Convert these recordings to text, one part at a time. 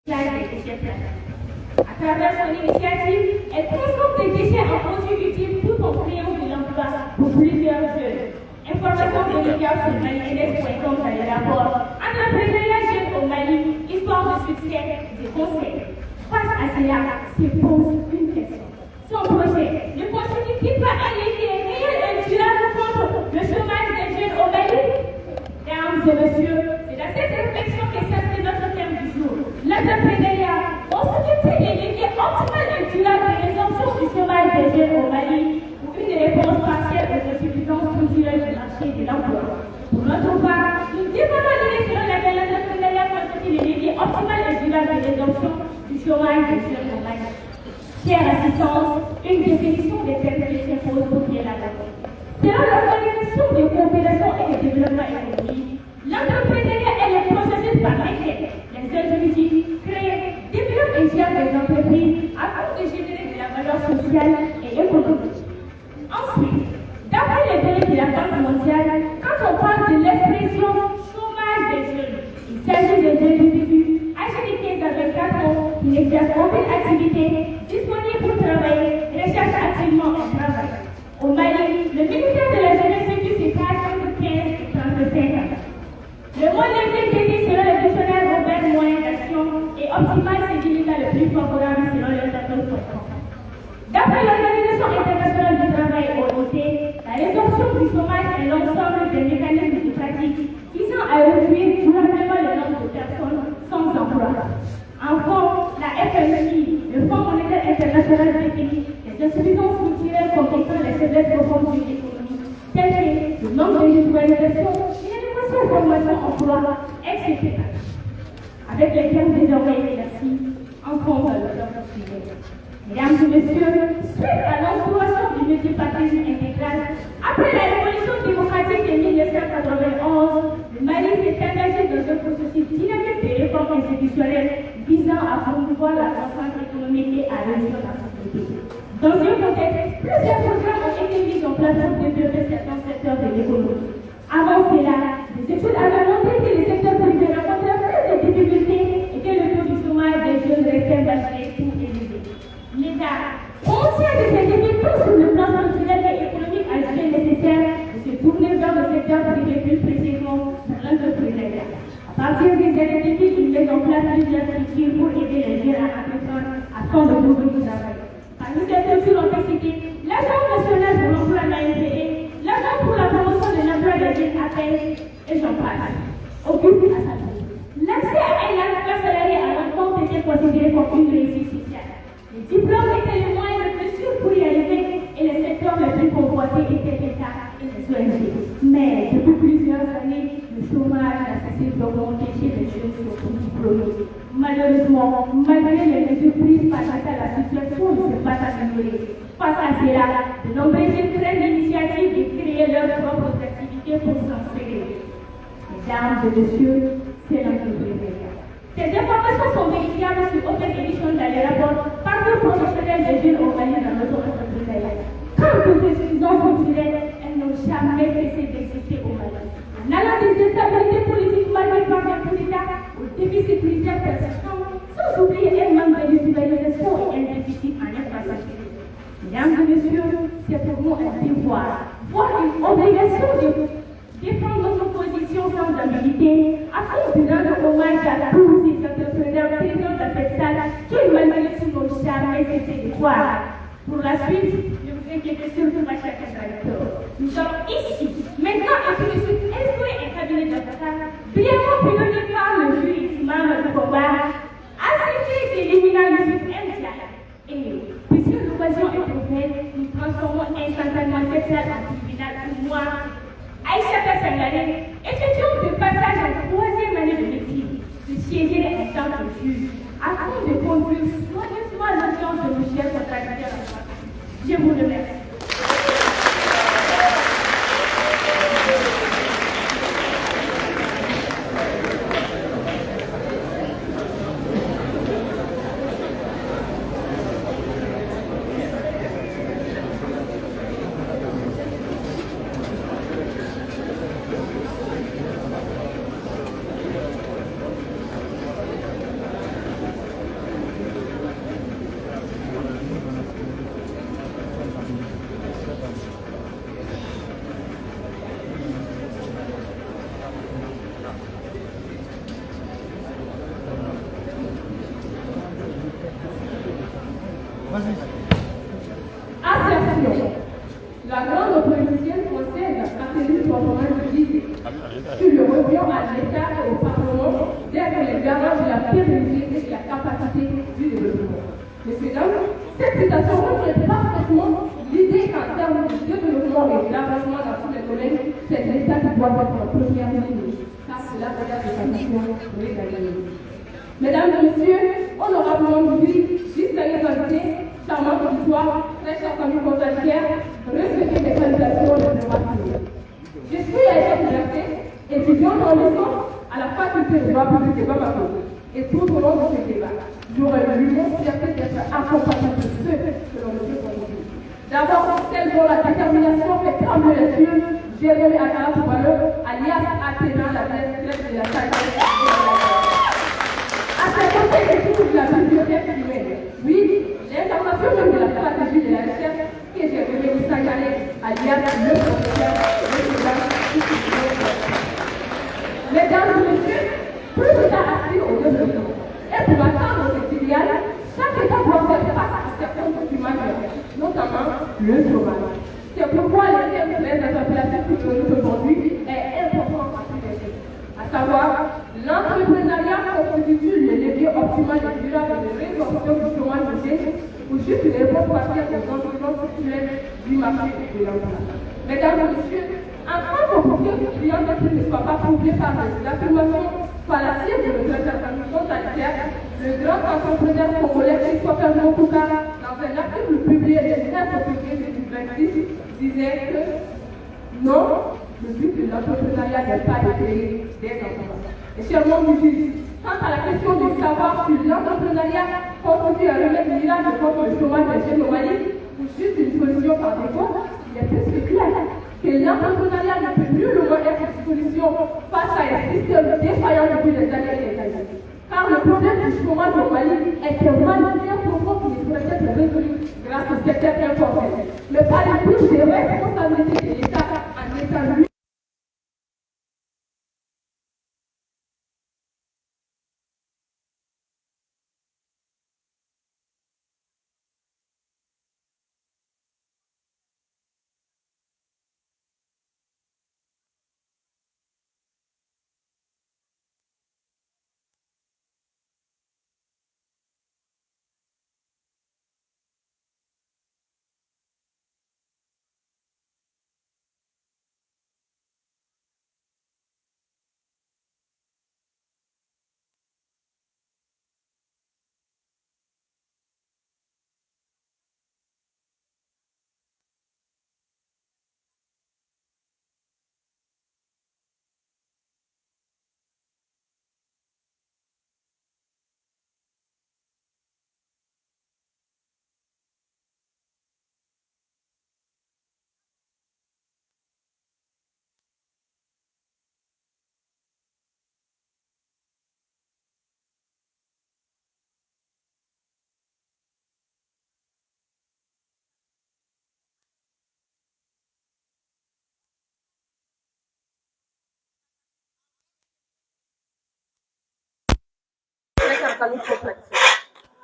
des déchets plastiques. À travers son initiative, elle transforme des déchets en produits utiles tout en créant de l'emploi pour plusieurs jeunes. Information de médias sur malinex.com dans les rapports. Entrepreneuriat jeune au Mali, histoire de succès, des conseils. Face à cela, se pose une question. Son projet ne constitue-t-il pas un levier réel et durable contre le chômage des jeunes au Mali? Mesdames et messieurs, c'est dans cette réflexion que s'inscrit notre thème du jour. L'entrepreneuriat constitue-t-il les leviers optimaux et durables de résorption du chômage des jeunes au Mali ou une réponse partielle aux insuffisances structurelles du marché de l'emploi? Pour notre part, nous défendons l'idée selon laquelle l'entrepreneuriat constitue les leviers optimaux et durables de résorption du chômage des jeunes au Mali. Chère assistance, une définition des termes qui s'impose pour bien la donner. Selon l'Organisation de coopération et de développement économique, l'entrepreneuriat est le processus par lequel les individus créent, développent et gèrent des entreprises afin de générer de la valeur sociale et économique. Ensuite, d'après les données de la Banque mondiale, quand on parle de l'expression chômage des jeunes, il s'agit des individus âgés de 15 à 24 ans qui n'exercent aucune activité, disponibles pour travailler, recherchent activement un travail. Au Mali, le ministère de la Jeunesse situe ses pages entre 15 et 35 ans. Le mot levier dédié selon le dictionnaire Robert moyen d'action et optimal c'est l'unité le plus favorable selon le tableau.com. D'après l'Organisation internationale du travail OIT, la résorption du chômage est l'ensemble des mécanismes de pratique visant à réduire durablement le nombre de personnes sans emploi. Enfin, la FMI, le Fonds monétaire international définit les insuffisances structurelles comme étant les faiblesses profondes de l'économie, telles que le nombre de mutualisations, l'inadéquation formation emploi, etc. Avec les termes désormais éclaircis, entrons dans le bloc suivant. Mesdames et messieurs, suite à l'instauration du multipartisme intégral, après la révolution démocratique de 1991, le Mali s'est engagé dans un processus dynamique de réformes institutionnelles visant à promouvoir la croissance économique et à réduire la pauvreté. Dans ce contexte, plusieurs programmes ont été mis en place pour développer certains secteurs de l'économie. Avant cela, les études avaient montré que les secteurs privés rencontraient plus de difficultés et que le taux du chômage des jeunes restait malgré tout élevé. L'État, conscient de ces défis sur le plan structurel et économique, a jugé nécessaire de se tourner vers le secteur privé plus précisément dans l'entrepreneuriat. À partir des années 2000, il met en place plusieurs structures pour aider les jeunes à entreprendre afin de trouver du travail. Parmi ces structures, on peut citer l'Agence nationale pour l'emploi de l'ANPE, l'Agence pour la promotion de l'emploi des jeunes APES, et j'en passe. Au but à sa vie. L'accès à un emploi salarié à l'emploi était considéré comme une réussite sociale. Les diplômes étaient les moyens de mesure pour y arriver et les secteurs les plus convoités étaient l'État et les ONG. Mais depuis plusieurs années, le chômage a cessé d'augmenter chez les jeunes surtout diplômés. Malheureusement, malgré les mesures prises face à la situation ne s'est pas améliorée. Face à cela, de nombreux jeunes prennent l'initiative de créer leurs propres activités pour s'insérer. Mesdames et messieurs, c'est l'entrepreneuriat. Ces informations sont vérifiables sur Open Edition dans les rapports parcours professionnel des jeunes au Mali dans l'auto-entrepreneuriat. Quant aux insuffisances culturelles, elles n'ont jamais cessé d'exister au Mali. En allant des instabilités politiques marquées par les coups d'État au déficit militaire persistant, sans oublier un manque de mutualisation et un déficit en infrastructure. Mesdames et messieurs, c'est pour nous un devoir, voire une obligation de défendre notre position sans ambiguïté, afin de rendre hommage à tous ces entrepreneurs présents dans cette salle qui, malgré tout, n'ont jamais cessé de croire. Pour la suite, ne vous inquiétez surtout pas, chers interlocuteurs. Nous sommes ici, maintenant, et tout de suite, instaurer un cabinet d'avocats, brièvement piloté par le jury imam du combat, assisté d'éliminant Youssef Mdia. Et, puisque l'occasion est ouverte, nous transformons instantanément cette salle en tribunal pour moi. Aïchata Sangare, étudiant de passage en troisième année de médecine, de siéger en tant que juge, afin de conduire soigneusement l'audience de nos chers contradicteurs. Je vous remercie. Assertion. La grande politicienne française Catherine Troisman disait que le revient à l'État et au Parlement d'être les garants de la pérennité et de la capacité du développement. Messieurs, dames, cette citation reflète parfaitement l'idée qu'en termes de développement et d'avancement dans tous les domaines, c'est l'État qui doit être en première ligne, car cela regarde sa mission régalienne. Mesdames et messieurs, honorablement dit, distingués invités, charmants auditoires, très chers amis contagiaires, recevez mes salutations de démocratie. Je suis Aïcha Kouyaté, étudiante en licence à la faculté de droit public de Bamako. Et tout au long de ce débat, j'aurais l'immense fierté d'être accompagnée de ceux que l'on ne peut pas dire. D'abord, celle dont la détermination fait trembler les cieux, Jérémy Akala Toubalo, alias Athéna, la maîtresse de la sagesse et de la guerre. À ses côtés se trouve la bibliothèque humaine. Oui, l'incarnation même de la stratégie de la recherche que j'ai voulu Sagale, alias le professeur, le président. Mesdames et messieurs, plus l'État aspire au développement. Et pour atteindre cet idéal, chaque État doit faire face à certains documents, notamment le chômage. C'est pourquoi le thème de l'interpellation que nous aujourd'hui est important à souligner. À savoir, l'entrepreneuriat constitue le levier optimal et durable de résorption du chômage de jeunes ou juste une réponse partielle aux enjeux structurels du marché de l'emploi. Mesdames et messieurs, afin que le client ne soit pas prouvé par les affirmations fallacieuses de notre intervention sanitaire, le grand entrepreneur congolais Christopher Mokuka, dans un article publié le 9 février 2026, disait que non, le but de l'entrepreneuriat n'est pas de créer des emplois. Et chers membres du juge, quant à la question de savoir si l'entrepreneuriat constitue un remède miracle contre le chômage des jeunes au Mali ou juste une solution par défaut, il est plus que clair que l'entrepreneuriat ne peut nullement être une solution face à un système défaillant depuis des années et des années. Car le problème du chômage au Mali est un mal bien profond qui ne pourrait être résolu grâce au secteur informel. Mais par les plus des responsabilités de l'État en étant lui.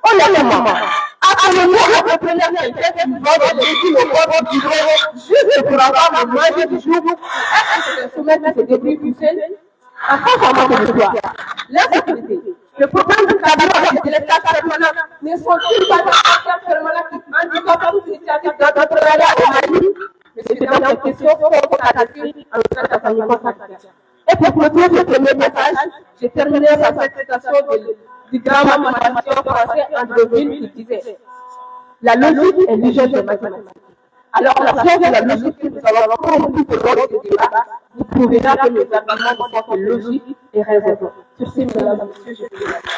Honnêtement, appelez-moi entrepreneur quelqu'un qui vend des légumes au bord du bureau juste pour avoir le manger du jour. Est-ce que c'est un sommet qui se débrouille tout seul? Enfin, comment que je dois? L'insécurité. Le problème du tableau et de l'espace permanent ne sont-ils pas des facteurs permanents qui handicapent toute initiative d'entrepreneuriat au Mali? Mais c'est dans cette question provocatrice en train de famille consacrée. Et pour clôturer ce premier passage, je terminerai par cette citation du grand mathématicien français Andreville qui disait la logique est l'hygiène des mathématiques. Alors, la science de la logique que nous avons compris tout au long de ce débat vous prouvera que les arguments ne sont que logique et raison. Sur ces, mesdames et messieurs, je vous remercie.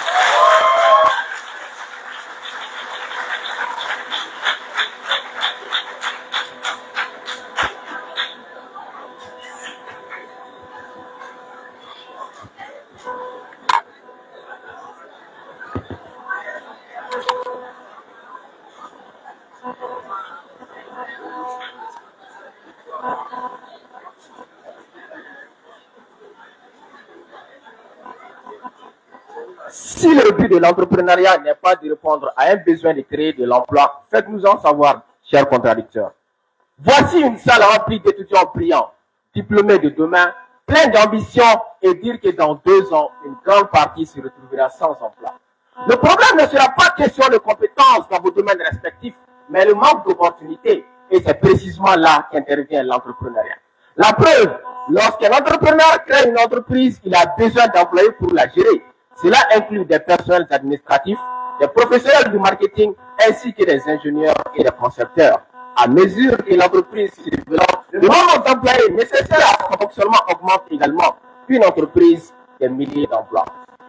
Si le but de l'entrepreneuriat n'est pas de répondre à un besoin de créer de l'emploi, faites-nous en savoir, chers contradicteurs. Voici une salle remplie d'étudiants brillants, diplômés de demain, pleins d'ambition et dire que dans 2 ans, une grande partie se retrouvera sans emploi. Le problème ne sera pas question de compétences dans vos domaines respectifs, mais le manque d'opportunités. Et c'est précisément là qu'intervient l'entrepreneuriat. La preuve, lorsqu'un entrepreneur crée une entreprise, il a besoin d'employés pour la gérer. Cela inclut des personnels administratifs, des professionnels du marketing, ainsi que des ingénieurs et des concepteurs. À mesure que l'entreprise se développe, le nombre d'employés nécessaires à son fonctionnement augmente également. Une entreprise, des milliers d'emplois.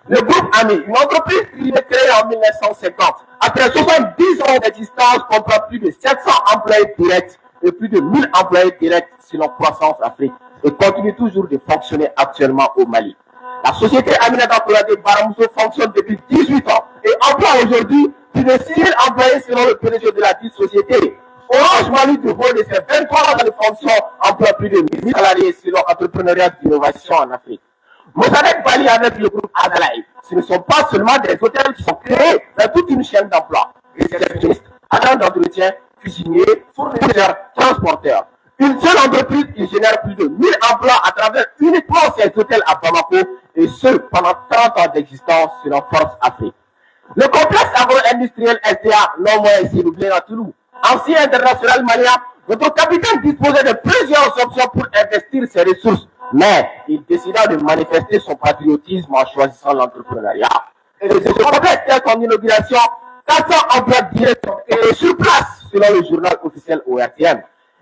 Le groupe AMI, une entreprise qui est créée en 1950, après 70 ans d'existence, comprend plus de 700 employés directs et plus de 1000 employés directs selon Croissance Afrique et continue toujours de fonctionner actuellement au Mali. La société Aminata Konaté Baramousso fonctionne depuis 18 ans et emploie aujourd'hui plus de 6 000 employés selon le PDG de la dite société. Orange Mali, du haut de ses 23 ans de fonction, emploie plus de 1000 salariés selon Entrepreneuriat d'innovation en Afrique. Mossadegh Bali avec le groupe Adalaï, ce ne sont pas seulement des hôtels qui sont créés, mais toute une chaîne d'emploi. Réceptionnistes, agents d'entretien, cuisiniers, fournisseurs, transporteurs. Une seule entreprise qui génère plus de 1000 emplois à travers uniquement ces hôtels à Bamako, et ce pendant 30 ans d'existence selon Force Afrique. Le complexe agro-industriel SDA, non moins ici, doublé à Toulouse, ancien international malien, notre capitaine disposait de plusieurs options pour investir ses ressources, mais il décida de manifester son patriotisme en choisissant l'entrepreneuriat. Et de ce complexe dès son inauguration, 400 emplois directs sont créés sur place, selon le journal officiel ORTM.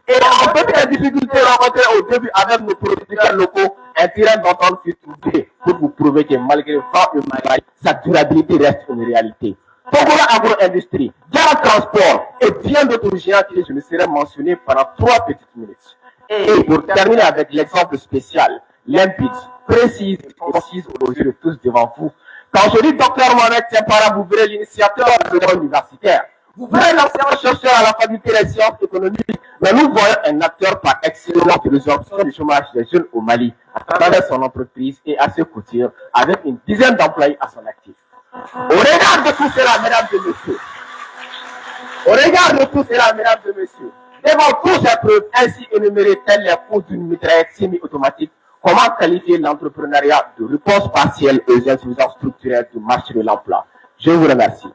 Et en dépit des difficultés rencontrées au début avec nos producteurs locaux, un terrain d'entente fut trouvé pour vous prouver que malgré le vent et malgré sa durabilité reste une réalité. Togola Agro-Industrie, Diara Transport et bien d'autres géants que je ne serai mentionné pendant 3 petites minutes. Et pour terminer avec l'exemple spécial, limpide, précise et concise aux yeux de tous devant vous, quand je dis Dr Mohamed Sempara, vous verrez l'initiateur de l'école universitaire. Vous verrez l'ancien chercheur à la faculté des sciences économiques, mais nous voyons un acteur par excellence de résorption du chômage des jeunes au Mali, à travers son entreprise et à ses coutures, avec une dizaine d'employés à son actif. Au regard de tout cela, mesdames et messieurs, devant tous ces preuves ainsi énumérées telles les coûts d'une mitraillette semi-automatique, comment qualifier l'entrepreneuriat de réponse partielle aux insuffisances structurelles du marché de l'emploi? Je vous remercie.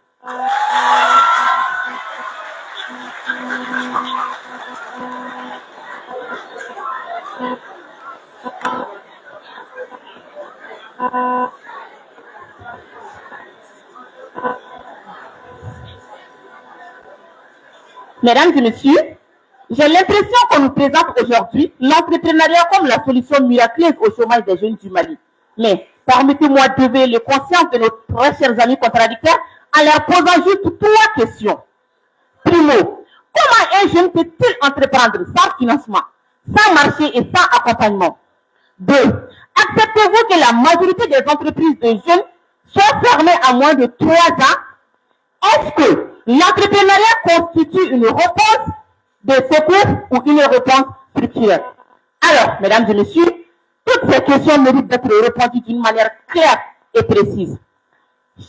Mesdames et messieurs, j'ai l'impression qu'on nous présente aujourd'hui l'entrepreneuriat comme la solution miraculeuse au chômage des jeunes du Mali. Mais permettez-moi d'éveiller les consciences de nos très chers amis contradicteurs en leur posant juste 3 questions. Primo, comment un jeune peut-il entreprendre sans financement, sans marché et sans accompagnement? 2. Acceptez-vous que la majorité des entreprises de jeunes soient fermées à moins de 3 ans? Est-ce que l'entrepreneuriat constitue une réponse de secours ou une réponse structurelle? Alors, mesdames et messieurs, toutes ces questions méritent d'être répondues d'une manière claire et précise.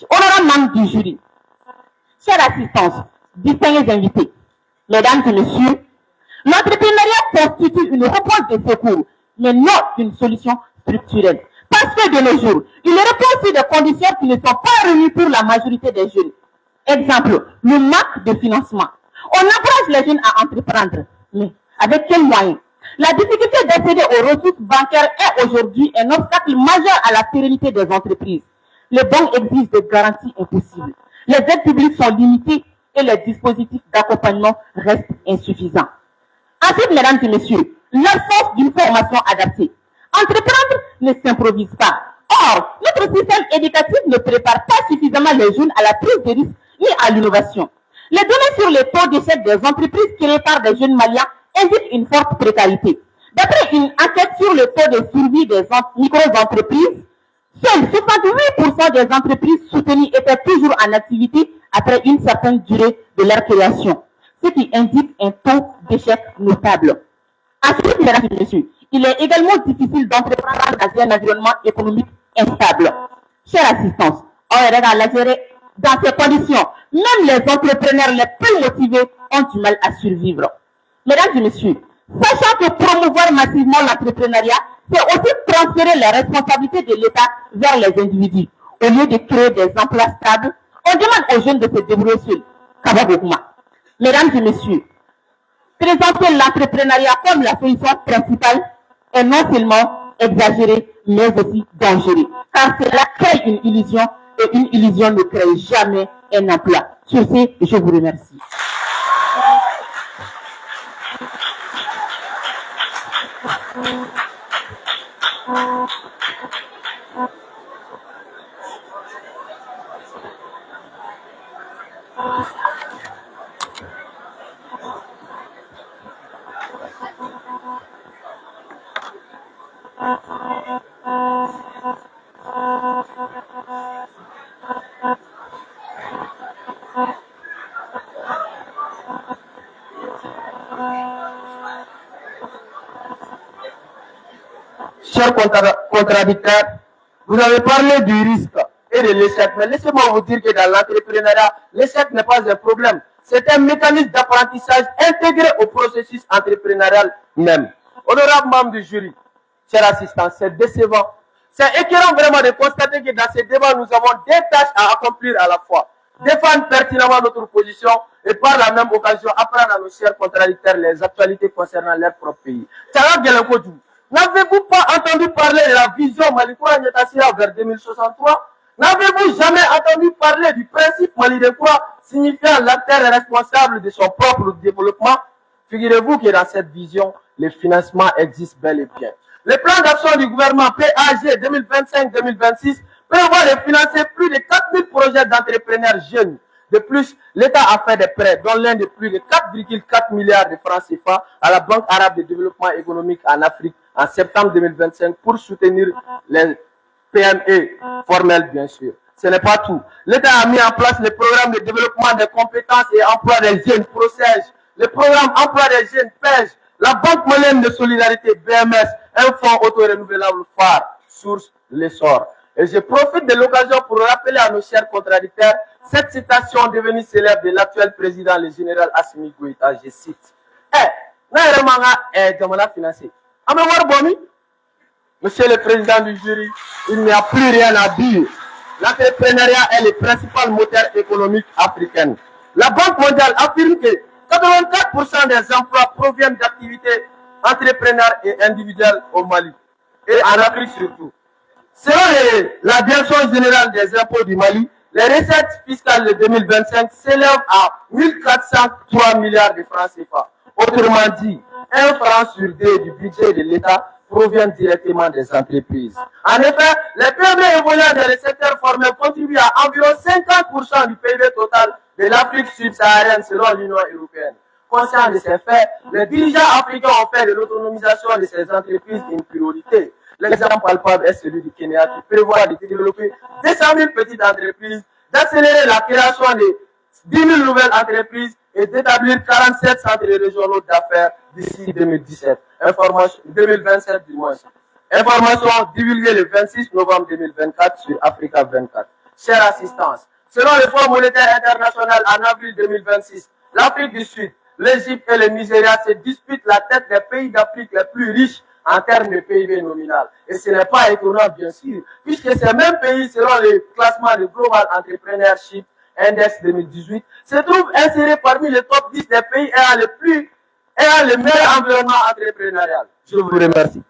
Honorables membres du jury, chère assistance, distingués invités, mesdames et messieurs, l'entrepreneuriat constitue une réponse de secours, mais non une solution structurelle. Parce que de nos jours, il répond sur des conditions qui ne sont pas réunies pour la majorité des jeunes. Exemple, le manque de financement. On encourage les jeunes à entreprendre, mais avec quels moyens? La difficulté d'accéder aux ressources bancaires est aujourd'hui un obstacle majeur à la pérennité des entreprises. Les banques exigent des garanties impossibles. Les aides publiques sont limitées et les dispositifs d'accompagnement restent insuffisants. Ensuite, mesdames et messieurs, l'absence d'une formation adaptée. Entreprendre ne s'improvise pas. Or, notre système éducatif ne prépare pas suffisamment les jeunes à la prise de risque ni à l'innovation. Les données sur les taux d'échec des entreprises créées par des jeunes maliens indiquent une forte précarité. D'après une enquête sur le taux de survie des micro-entreprises, seuls 68% des entreprises soutenues étaient toujours en activité après une certaine durée de leur création, ce qui indique un taux d'échec notable. Ensuite, mesdames et messieurs, il est également difficile d'entreprendre dans un environnement économique instable. Chère assistance, Dans ces conditions, même les entrepreneurs les plus motivés ont du mal à survivre. Mesdames et messieurs, sachant que promouvoir massivement l'entrepreneuriat, c'est aussi transférer les responsabilités de l'État vers les individus. Au lieu de créer des emplois stables, on demande aux jeunes de se débrouiller seuls. Mesdames et messieurs, présenter l'entrepreneuriat comme la solution principale est non seulement exagéré, mais aussi dangereux, car cela crée une illusion, et une illusion ne crée jamais un emploi. Sur ce, je vous remercie. Chers contradicteurs, vous avez parlé du risque et de l'échec, mais laissez-moi vous dire que dans l'entrepreneuriat, l'échec n'est pas un problème. C'est un mécanisme d'apprentissage intégré au processus entrepreneurial même. Honorable membre du jury, chers assistants, c'est décevant. C'est écœurant vraiment de constater que dans ces débats, nous avons des tâches à accomplir à la fois. Défendre pertinemment notre position et par la même occasion apprendre à nos chers contradicteurs les actualités concernant leur propre pays. N'avez-vous pas entendu parler de la vision Malikoura Nyatassira vers 2063? N'avez-vous jamais entendu parler du principe Malidekoura signifiant l'acteur responsable de son propre développement? Figurez-vous que dans cette vision, les financements existent bel et bien. Le plan d'action du gouvernement PAG 2025-2026 prévoit de financer plus de 4000 projets d'entrepreneurs jeunes. De plus, l'État a fait des prêts, dont l'un de plus de 4,4 milliards de francs CFA à la Banque arabe de développement économique en Afrique en septembre 2025 pour soutenir les PME formels, bien sûr. Ce n'est pas tout. L'État a mis en place le programme de développement des compétences et emploi des jeunes, PROCEJ, le programme emploi des jeunes, PEJ, la Banque malienne de solidarité, BMS, un fonds auto-renouvelable phare, source l'essor. Et je profite de l'occasion pour rappeler à nos chers contradicteurs cette citation devenue célèbre de l'actuel président, le général Assimi Goïta, je cite. Monsieur le président du jury, il n'y a plus rien à dire. L'entrepreneuriat est le principal moteur économique africain. La Banque mondiale affirme que 84% des emplois proviennent d'activités entrepreneurs et individuelles au Mali et en Afrique surtout. Selon la Direction générale des impôts du Mali, les recettes fiscales de 2025 s'élèvent à 1403 milliards de francs CFA. Autrement dit, 1 franc sur 2 du budget de l'État provient directement des entreprises. En effet, les PME évoluant dans le secteur formel contribuent à environ 50% du PIB total de l'Afrique subsaharienne selon l'Union européenne. Conscient de ces faits, les dirigeants africains ont fait de l'autonomisation de ces entreprises une priorité. L'exemple palpable est celui du Kenya qui prévoit de développer 200 000 petites entreprises, d'accélérer la création de 10 000 nouvelles entreprises et d'établir 47 centres régionaux d'affaires d'ici 2017. 2027 du moins. Information divulguée le 26 novembre 2024 sur Africa 24. Chère assistance, selon le Fonds monétaire international en avril 2026, l'Afrique du Sud, l'Égypte et le Nigeria se disputent la tête des pays d'Afrique les plus riches en termes de PIB nominal. Et ce n'est pas étonnant, bien sûr, puisque ces mêmes pays, selon le classement de Global Entrepreneurship Index 2018, se trouvent insérés parmi les top 10 des pays ayant le meilleur environnement entrepreneurial. Je vous remercie.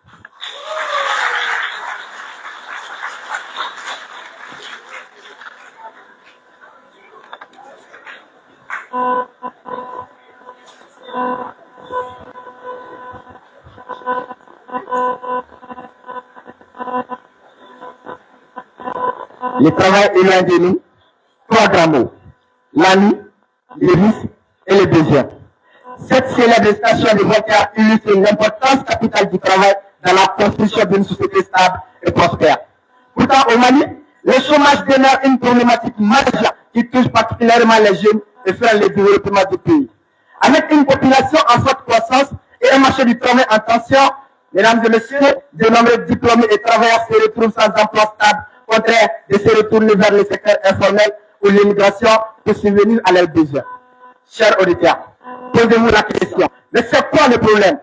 Le travail est loin de nous. 3 grands mots. La nuit, le risque et le besoin. Cette célèbre station de Voltaire illustre l'importance capitale du travail dans la construction d'une société stable et prospère. Pourtant, au Mali, le chômage demeure une problématique majeure qui touche particulièrement les jeunes et freine le développement du pays. Avec une population en forte croissance et un marché du travail en tension, mesdames et messieurs, de nombreux diplômés et travailleurs se retrouvent sans emploi stable, contraire de se retourner vers le secteur informel ou l'immigration pour subvenir à leurs besoins. Chers auditeurs, posez-vous la question, mais c'est quoi le problème?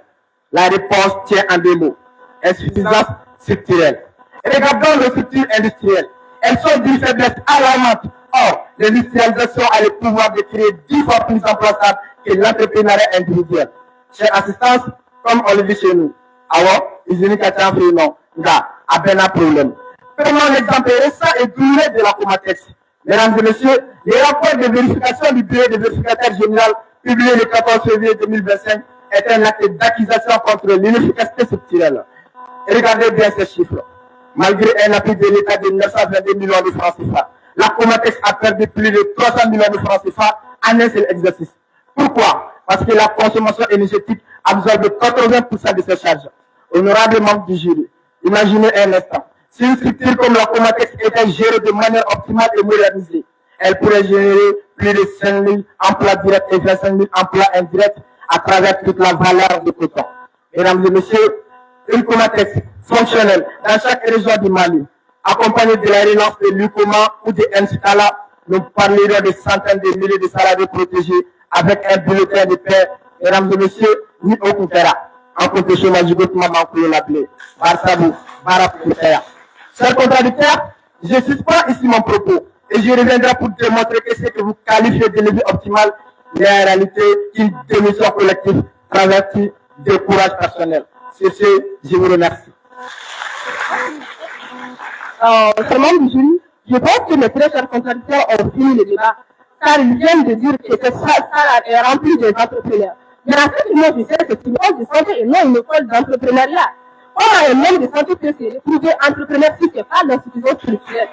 La réponse tient en deux mots: insuffisance structurelle. Regardons les structures industrielles. Elles sont d'une faiblesse alarmante. Or, l'industrialisation a le pouvoir de créer 10 fois plus d'emplois stables que l'entrepreneuriat individuel. Chère assistance, comme on le dit chez nous, alors, ils ont fait non, à peine un problème. Prenons l'exemple récent et douloureux de la Comatex. Mesdames et messieurs, les rapports de vérification du bureau de vérificateur général publié le 14 février 2025 est un acte d'accusation contre l'inefficacité structurelle. Et regardez bien ces chiffres. Malgré un appui de l'État de 922 millions de francs CFA, la Comatex a perdu plus de 300 millions de francs CFA en un seul exercice. Pourquoi? Parce que la consommation énergétique absorbe 80% de ses charges. Honorable membre du jury, imaginez un instant. Si une structure comme la Comatex était gérée de manière optimale et modernisée, elle pourrait générer plus de 5 000 emplois directs et 25 000 emplois indirects à travers toute la valeur du coton. Mesdames et messieurs, une Comatex fonctionnelle dans chaque région du Mali, accompagnée de la relance de l'UCOMA ou de NCTALA, nous parlerons de centaines de milliers de salariés protégés avec un bulletin de paix. Mesdames et messieurs, ni au Koutera, en compétition magique, maman pour l'appeler, Barsabou, Barakoutera. Chers contradicteurs, je ne suis pas ici mon propos et je reviendrai pour démontrer que ce que vous qualifiez de levier optimal est en réalité une démission collective traversée de courage personnel. Sur ce, je vous remercie. Seulement du jury, je pense que mes très chers contradicteurs ont fini le débat, car ils viennent de dire que cette salle est remplie des entrepreneurs. Mais en fait, moi, je sais que c'est une école de santé et non une école d'entrepreneuriat. Comment un homme de santé peut se retrouver entrepreneur si ce n'est pas l'institution structurelle?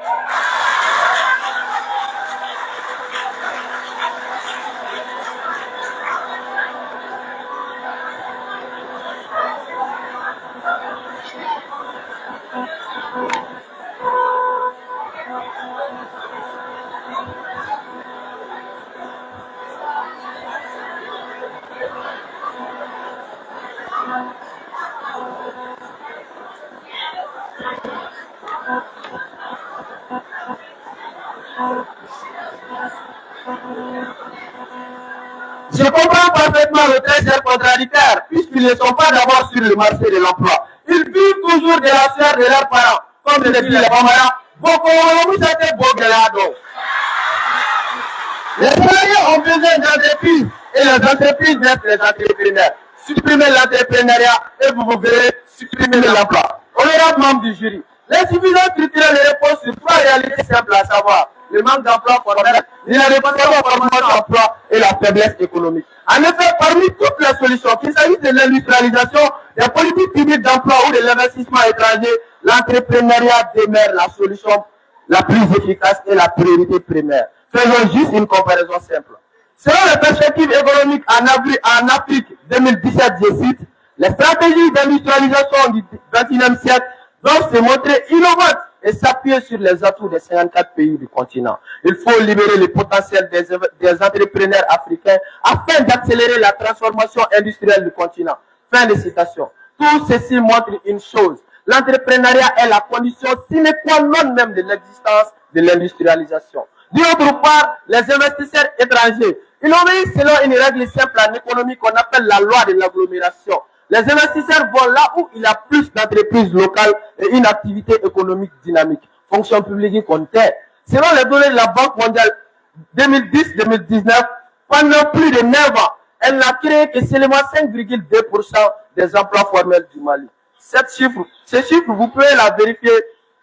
Je comprends parfaitement le très cher contradicteur, puisqu'ils ne sont pas d'abord sur le marché de l'emploi. Ils vivent toujours de la sphère de leurs parents. Comme le dit les Bamara, les salariés ont besoin d'entreprises et les entreprises naissent les entrepreneurs. Supprimez l'entrepreneuriat et vous verrez supprimer l'emploi. Honorable membre du jury, l'insuffisance structurelle repose sur trois réalités simples à savoir: le manque d'emploi formel, l'inadéquation formation d'emploi et la faiblesse économique. En effet, parmi toutes les solutions, qu'il s'agisse de l'industrialisation, des politiques publiques d'emploi ou de l'investissement étranger, l'entrepreneuriat demeure la solution la plus efficace et la priorité primaire. Faisons juste une comparaison simple. Selon les perspectives économiques en Afrique 2017, je cite, les stratégies d'industrialisation du XXIe siècle doivent se montrer innovantes et s'appuyer sur les atouts des 54 pays du continent. Il faut libérer le potentiel des entrepreneurs africains afin d'accélérer la transformation industrielle du continent. Fin de citation. Tout ceci montre une chose: l'entrepreneuriat est la condition sine qua non même de l'existence de l'industrialisation. D'autre part, les investisseurs étrangers, ils obéissent selon une règle simple en économie qu'on appelle la loi de l'agglomération. Les investisseurs vont là où il y a plus d'entreprises locales et une activité économique dynamique. Fonction publique comptait. Selon les données de la Banque mondiale 2010-2019, pendant plus de 9 ans, elle n'a créé que seulement 5,2% des emplois formels du Mali. Ces chiffres, vous pouvez la vérifier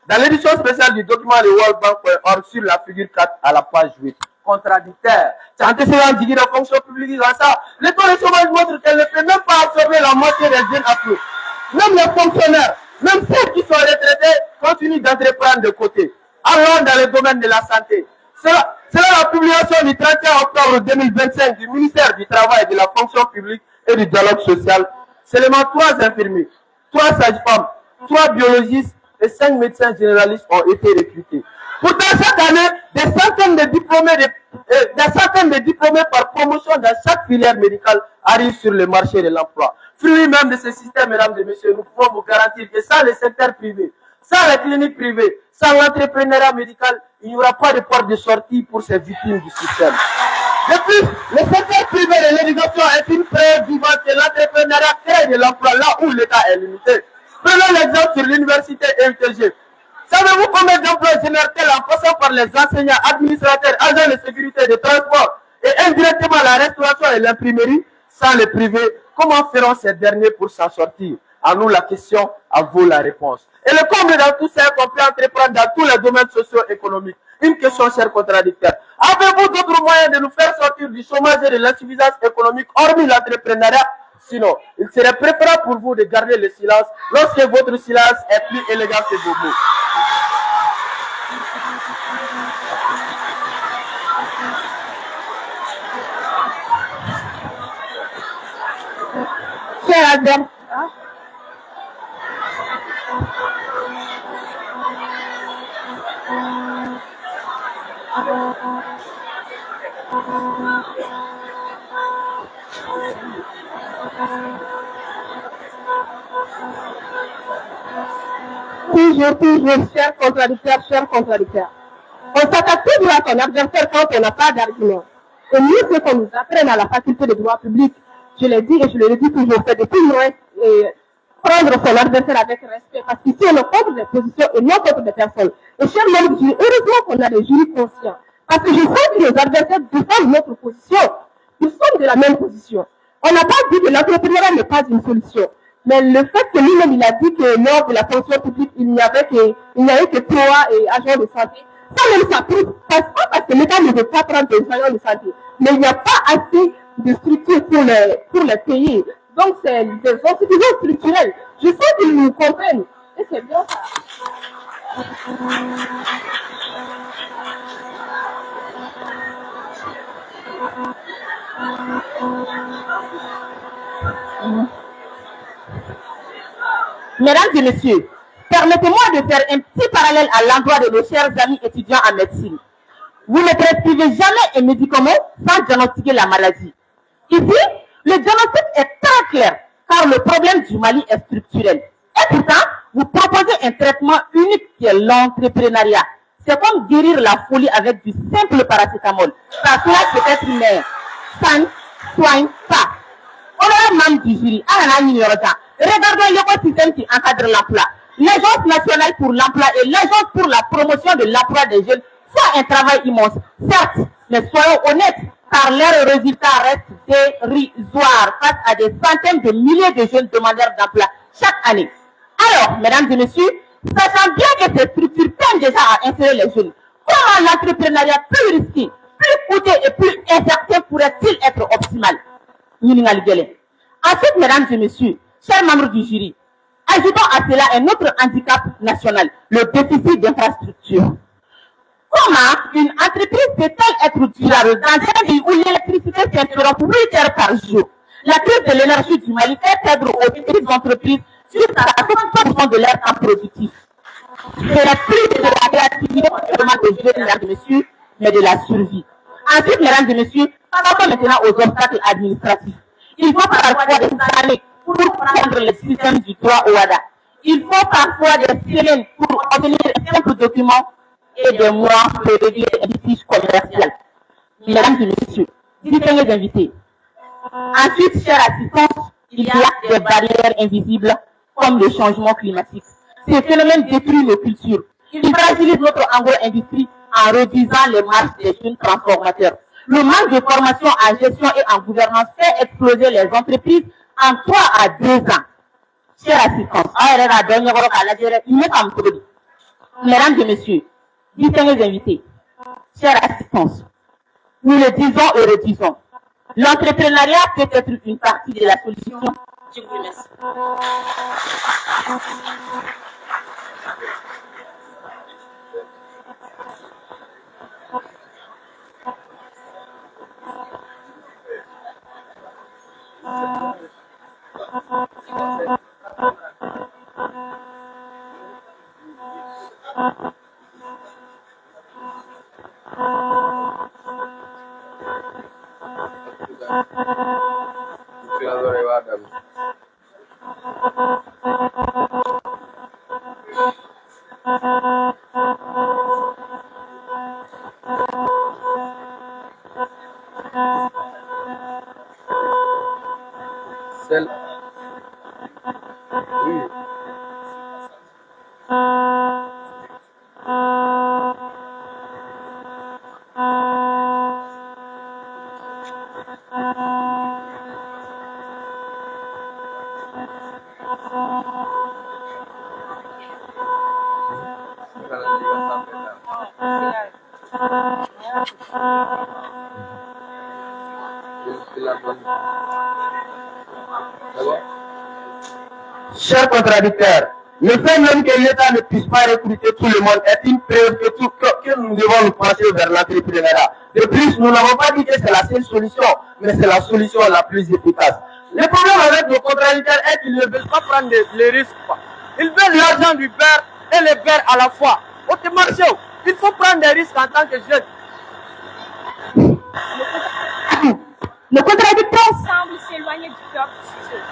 dans l'édition spéciale du document de World Bank.org sur la figure 4 à la page 8. Contradicteur. C'est antécédent de la fonction publique dans ça. Le taux de chômage montre qu'elle ne peut même pas absorber la moitié des jeunes affluents. Même les fonctionnaires, même ceux qui sont retraités, continuent d'entreprendre de côté. Allons dans le domaine de la santé. Selon la publication du 31 octobre 2025 du ministère du Travail, de la fonction publique et du dialogue social, seulement 3 infirmiers, 3 sages-femmes, 3 biologistes et 5 médecins généralistes ont été recrutés. Pourtant, chaque année, des centaines de diplômés par promotion dans chaque filière médicale arrivent sur le marché de l'emploi. Fruit même de ce système, mesdames et messieurs, nous pouvons vous garantir que sans le secteur privé, Sans les cliniques privées, sans l'entrepreneuriat médical, il n'y aura pas de porte de sortie pour ces victimes du système. De plus, le secteur privé de l'éducation est une preuve vivante que l'entrepreneuriat crée de l'emploi là où l'État est limité. Prenons l'exemple sur l'université MTG. Savez-vous combien d'emplois génère-t-elle en passant par les enseignants, administrateurs, agents de sécurité, de transport et indirectement la restauration et l'imprimerie? Sans le privé, comment feront ces derniers pour s'en sortir? À nous la question, à vous la réponse. Et le comble dans tout ça, qu'on peut entreprendre dans tous les domaines socio-économiques. Une question, cher contradicteur. Avez-vous d'autres moyens de nous faire sortir du chômage et de l'insuffisance économique, hormis l'entrepreneuriat? Sinon, il serait préférable pour vous de garder le silence lorsque votre silence est plus élégant que vos mots. Cher Albert, toujours, cher contradicteur. On s'attaque toujours à son adversaire quand on n'a pas d'argument. Et mieux ce qu'on nous apprenne à la faculté de droit public, je l'ai dit et je le redis toujours, c'est de plus loin prendre son adversaire avec respect, parce qu'ici on est contre des positions et non contre des personnes. Et chers membres du jury, heureusement qu'on a des jurys conscients, parce que je sens que nos adversaires défendent notre position. Nous sommes de la même position. On n'a pas dit que l'entrepreneuriat n'est pas une solution. Mais le fait que lui-même, il a dit que lors de la fonction publique, il n'y avait que 3 agents de santé, ça même ça prouve, pas parce que l'État ne veut pas prendre des agents de santé, mais il n'y a pas assez de structures pour les payer. Donc c'est des insuffisances structurelles. Je sens qu'ils nous comprennent. Et c'est bien ça. Mesdames et messieurs, permettez-moi de faire un petit parallèle à l'endroit de nos chers amis étudiants en médecine. Vous ne prescrivez jamais un médicament sans diagnostiquer la maladie. Ici, le diagnostic est très clair, car le problème du Mali est structurel. Et pourtant, vous proposez un traitement unique qui est l'entrepreneuriat. C'est comme guérir la folie avec du simple paracétamol. Ça soigne peut-être, mais ça ne soigne pas. Honorable membre du jury, regardons l'écosystème qui encadre l'emploi. L'Agence nationale pour l'emploi et l'Agence pour la promotion de l'emploi des jeunes font un travail immense, certes, mais soyons honnêtes, car leurs résultats restent dérisoires face à des centaines de milliers de jeunes demandeurs d'emploi chaque année. Alors, mesdames et messieurs, sachant bien que ces structures peinent déjà à insérer les jeunes, comment l'entrepreneuriat plus risqué, plus coûteux et plus incertain pourrait-il être optimal? Ensuite, mesdames et messieurs, chers membres du jury, ajoutons à cela un autre handicap national, le déficit d'infrastructure. Comment une entreprise peut-elle être durable dans un pays où l'électricité s'interrompt 8 heures par jour? La crise de l'énergie du Mali fait perdre aux petites entreprises jusqu'à 60% de leur temps productif. Ce n'est plus de la créativité de jeunes, mesdames et messieurs, mais de la survie. Ensuite, mesdames et messieurs, passons maintenant aux obstacles administratifs. Il faut parfois des années pour prendre le système du droit au WADA. Il faut parfois des semaines pour obtenir un simple document et des mois pour régler un litige commercial. Mesdames et messieurs, distingués invités. Ensuite, chers assistants, il y a des barrières invisibles comme le changement climatique. Ces phénomènes détruisent nos cultures. Ils fragilisent notre agro-industrie en réduisant les marges des jeunes transformateurs. Le manque de formation en gestion et en gouvernance fait exploser les entreprises en 3 à 2 ans. Chers assistants, mesdames et messieurs, distingués invités, chers assistants, nous le disons et redisons, l'entrepreneuriat peut être une partie de la solution. Je vous remercie. Oui. Chers contradicteurs, le fait même que l'État ne puisse pas recruter tout le monde est une preuve que nous devons nous pencher vers l'entrepreneuriat. De plus, nous n'avons pas dit que c'est la seule solution, mais c'est la solution la plus efficace. Le problème avec nos contradicteurs est qu'ils ne veulent pas prendre les risques. Ils veulent l'argent du père et le père à la fois. Autrement, il faut prendre des risques en tant que jeune. Le contradicteur semble s'éloigner du cœur du sujet.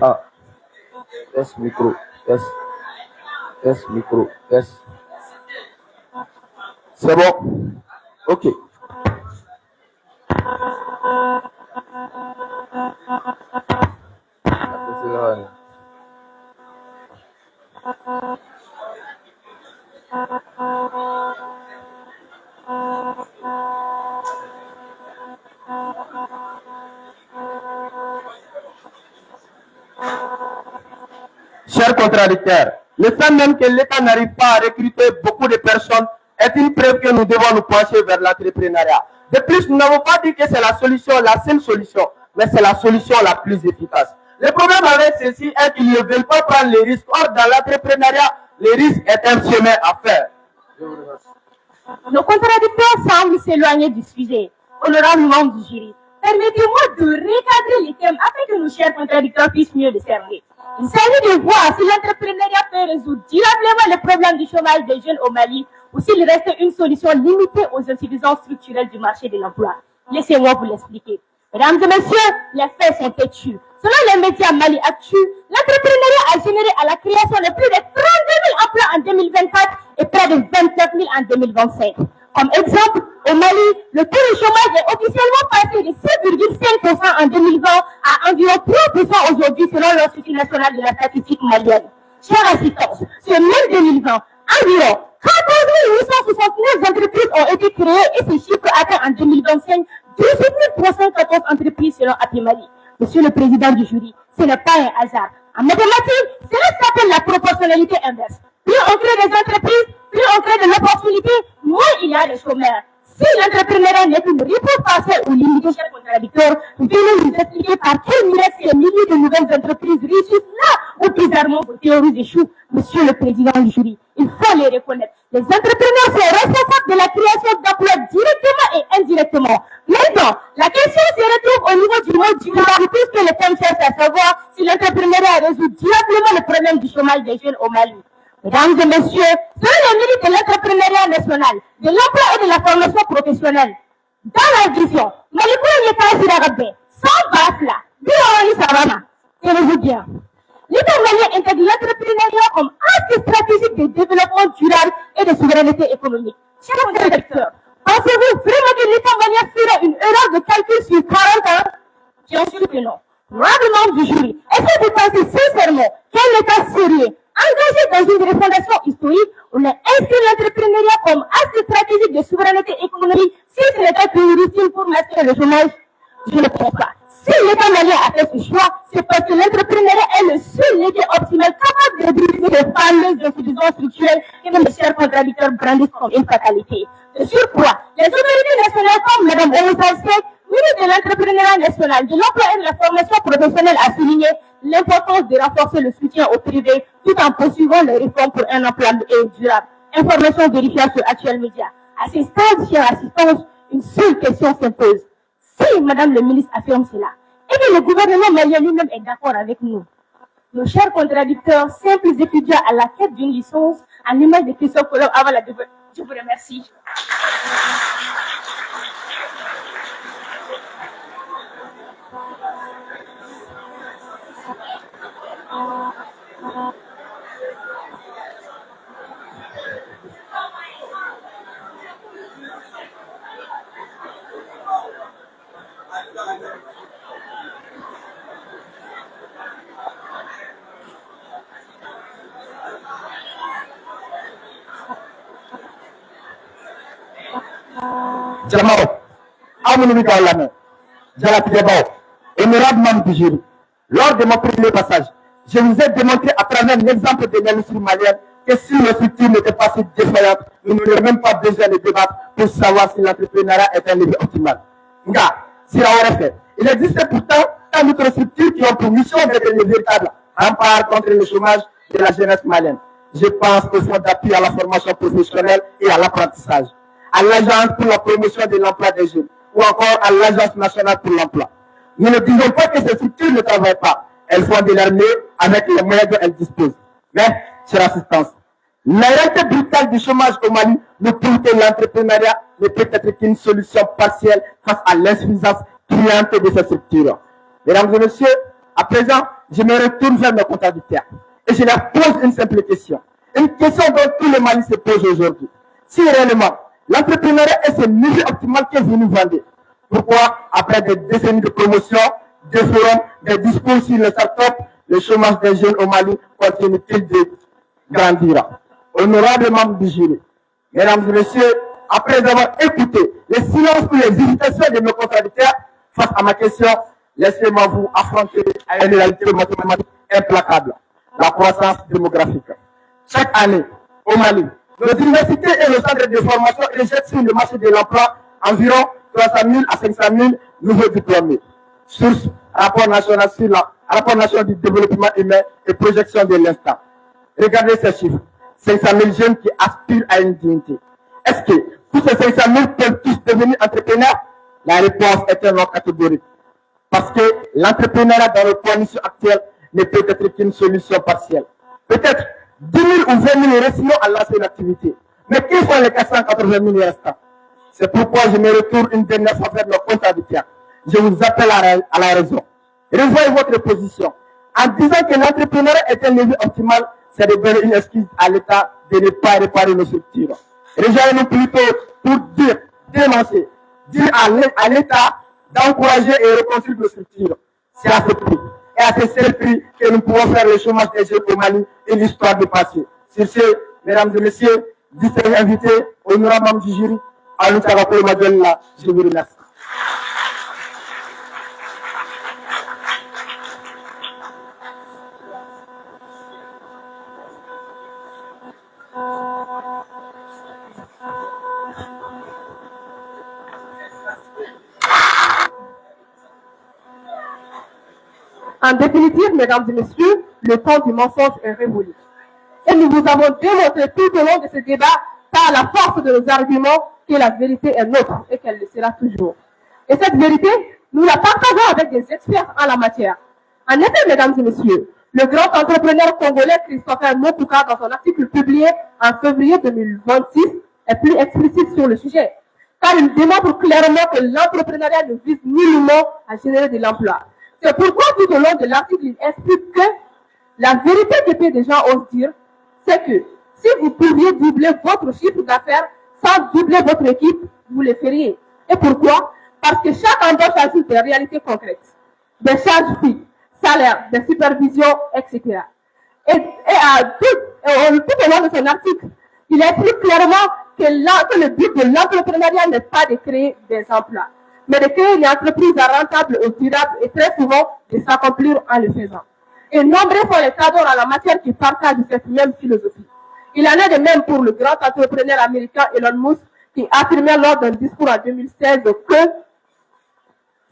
Ah, test micro, test micro, test. C'est bon? Ok. Chers contradicteurs, le fait même que l'État n'arrive pas à recruter beaucoup de personnes est une preuve que nous devons nous pencher vers l'entrepreneuriat. De plus, nous n'avons pas dit que c'est la solution, la seule solution, mais c'est la solution la plus efficace. Le problème avec ceci est qu'ils ne veulent pas prendre les risques. Or, dans l'entrepreneuriat, les risques est un chemin à faire. Nos contradicteurs semblent s'éloigner du sujet. Honorable membre du jury, permettez-moi de recadrer les thèmes afin que nos chers contradicteurs puissent mieux les servir. Il s'agit de voir si l'entrepreneuriat peut résoudre durablement le problème du chômage des jeunes au Mali ou s'il reste une solution limitée aux insuffisances structurelles du marché de l'emploi. Laissez-moi vous l'expliquer. Mesdames et messieurs, les faits sont têtus. Selon les médias Mali Actu, l'entrepreneuriat a généré à la création de plus de 32 000 emplois en 2024 et près de 29 000 en 2025. Comme exemple, au Mali, le taux de chômage est officiellement passé de 7,5% en 2020 à environ 3% aujourd'hui selon l'Institut national de la statistique malienne. Chers assistants, ce même 2020, environ 14 869 entreprises ont été créées et ce chiffre atteint en 2025 18 314 entreprises selon API Mali. Monsieur le président du jury, ce n'est pas un hasard. En mathématiques, cela s'appelle la proportionnalité inverse. Plus on crée des entreprises, plus on crée de l'opportunité, moins il y a de chômeurs. Si l'entrepreneuriat n'est qu'une réponse partielle ou limitée, chers contradicteurs, venez nous expliquer par quel miracle ces milliers de nouvelles entreprises réussissent là où bizarrement vos théories échouent. Monsieur le président du jury, il faut les reconnaître. Les entrepreneurs sont responsables de la création d'emplois directement et indirectement. Maintenant, la question se retrouve au niveau du mot durable, puisque le thème cherche à savoir si l'entrepreneuriat résout durablement le problème du chômage des jeunes au Mali. Mesdames et messieurs, selon les mérites de l'entrepreneuriat national, de l'emploi et de la formation professionnelle, dans la vision, Malikoura l'État Sirarabé, sans base là, Biorani Savama, tenez-vous bien. L'État malien intègre l'entrepreneuriat comme axe stratégique de développement durable et de souveraineté économique. Chers contradicteurs, pensez-vous vraiment que l'État malien ferait une erreur de calcul sur 40 ans? Bien sûr que non. Probablement du jury, est-ce que vous pensez sincèrement qu'un État sérieux engagé dans une refondation historique, on a inscrit l'entrepreneuriat comme axe stratégique de souveraineté économique si ce n'était qu'une routine pour masquer le chômage? Je ne crois pas. Si l'État malien a fait ce choix, c'est parce que l'entrepreneuriat est le seul levier optimal capable de briser les fameuses insuffisances structurelles que mes chers contradicteurs brandissent comme une fatalité. De surcroît, les autorités nationales comme Mme Oussasek, ministre de l'entrepreneuriat national, de l'emploi et de la formation professionnelle, a souligné l'importance de renforcer le soutien au privé tout en poursuivant les réformes pour un emploi durable. Information vérifiable sur Actuel Média. À ce stade, chère assistance, une seule question s'impose. Si Madame le ministre affirme cela, et que le gouvernement malien lui-même est d'accord avec nous, nos chers contradicteurs, simples étudiants à la quête d'une licence, en l'image de Christophe Colomb avant la... Je vous remercie. Honorable membre du jury, lors de mon premier passage, je vous ai démontré à travers l'exemple de l'industrie malienne que si nos structures n'étaient pas si défaillantes, nous n'aurions même pas besoin de débattre pour savoir si l'entrepreneuriat est un levier optimal. Il existe pourtant tant d'autres structures qui ont pour mission d'être le véritable rempart contre le chômage de la jeunesse malienne. Je pense au fonds d'appui à la formation professionnelle et à l'apprentissage, à l'agence pour la promotion de l'emploi des jeunes ou encore à l'agence nationale pour l'emploi. Nous ne disons pas que ces structures ne travaillent pas. Elles font de leur mieux avec les moyens dont elles disposent. Mais, chère assistance, la réalité brutale du chômage au Mali nous prouve que l'entrepreneuriat ne peut être qu'une solution partielle face à l'insuffisance criante de ces structures. Mesdames et messieurs, à présent, je me retourne vers mes contradicteurs et je leur pose une simple question. Une question dont tous les Mali se posent aujourd'hui. Si réellement, l'entrepreneuriat est ce milieu optimal que vous nous vendez, pourquoi, après des décennies de promotion, des forums, des discours sur le start-up, le chômage des jeunes au Mali continue-t-il de grandir? Honorable membre du jury, mesdames et messieurs, après avoir écouté les silences ou les hésitations de nos contradicteurs face à ma question, laissez-moi vous affronter à une réalité mathématique implacable, la croissance démographique. Chaque année, au Mali, nos universités et nos centres de formation rejettent sur le marché de l'emploi environ 300 000 à 500 000 nouveaux diplômés. Source, rapport national sur rapport national du développement humain et projection de l'instant. Regardez ces chiffres. 500 000 jeunes qui aspirent à une dignité. Est-ce que tous ces 500 000 peuvent tous devenir entrepreneurs? La réponse est un non catégorique. Parce que l'entrepreneuriat dans le coalition actuelle ne peut être qu'une solution partielle. Peut-être 10 000 ou 20 000 réussiront à lancer une activité. Mais qui sont les 480 000 restants? C'est pourquoi je me retourne une dernière fois vers nos contradicteurs. Je vous appelle à la raison. Revoyez votre position. En disant que l'entrepreneuriat est un levier optimal, c'est de donner une excuse à l'État de ne pas réparer nos structures. Rejoignez-nous plutôt pour dire, dénoncer, dire à l'État d'encourager et reconstruire nos structures. C'est à ce prix. Et à ce seul prix que nous pouvons faire le chômage des jeunes au Mali et l'histoire du passé. Sur ce, mesdames et messieurs, distingués invités, honorables membres du jury, à nous faire appeler Madeleine, je vous remercie. En définitive, mesdames et messieurs, le temps du mensonge est révolu. Et nous vous avons démontré tout au long de ce débat, par la force de nos arguments, que la vérité est nôtre et qu'elle le sera toujours. Et cette vérité, nous la partageons avec des experts en la matière. En effet, mesdames et messieurs, le grand entrepreneur congolais Christopher Mopuka, dans son article publié en février 2026, est plus explicite sur le sujet, car il démontre clairement que l'entrepreneuriat ne vise nullement à générer de l'emploi. C'est pourquoi tout au long de l'article, il explique que la vérité que peu de gens osent dire, c'est que si vous pouviez doubler votre chiffre d'affaires sans doubler votre équipe, vous le feriez. Et pourquoi? Parce que chaque embauche ajoute des réalités concrètes, des charges fixes, salaires, des supervisions, etc. Et tout au long de son article, il explique clairement que le but de l'entrepreneuriat n'est pas de créer des emplois, mais de créer une entreprise rentable et durable et très souvent de s'accomplir en le faisant. Et nombreux sont les cadres en la matière qui partagent cette même philosophie. Il en est de même pour le grand entrepreneur américain Elon Musk qui affirmait lors d'un discours en 2016 que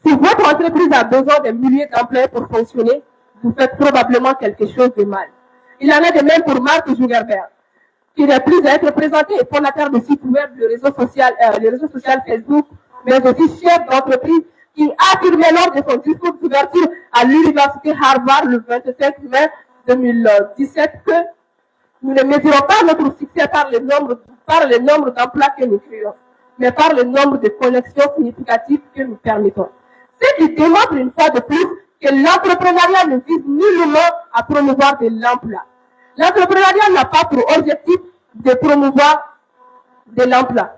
si votre entreprise a besoin de milliers d'employés pour fonctionner, vous faites probablement quelque chose de mal. Il en est de même pour Mark Zuckerberg, qui n'est plus à être présenté et fondateur de site web, le réseau social Facebook, mais aussi chef d'entreprise, qui affirmait lors de son discours d'ouverture à l'université Harvard le 25 mai 2017 que nous ne mesurons pas notre succès par le nombre d'emplois que nous créons, mais par le nombre de connexions significatives que nous permettons. Ce qui démontre une fois de plus que l'entrepreneuriat ne vise nullement à promouvoir de l'emploi. L'entrepreneuriat n'a pas pour objectif de promouvoir de l'emploi.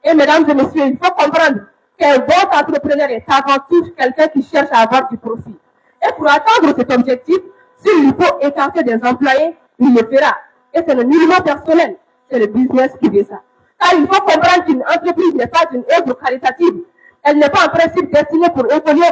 Et mesdames et messieurs, il faut comprendre qu'un bon entrepreneur est avant tout quelqu'un qui cherche à avoir du profit. Et pour atteindre cet objectif, s'il lui faut écarter des employés, il le fera. Et c'est le nullement personnel, c'est le business qui fait ça. Car il faut comprendre qu'une entreprise n'est pas une œuvre caritative. Elle n'est pas en principe destinée pour évoluer,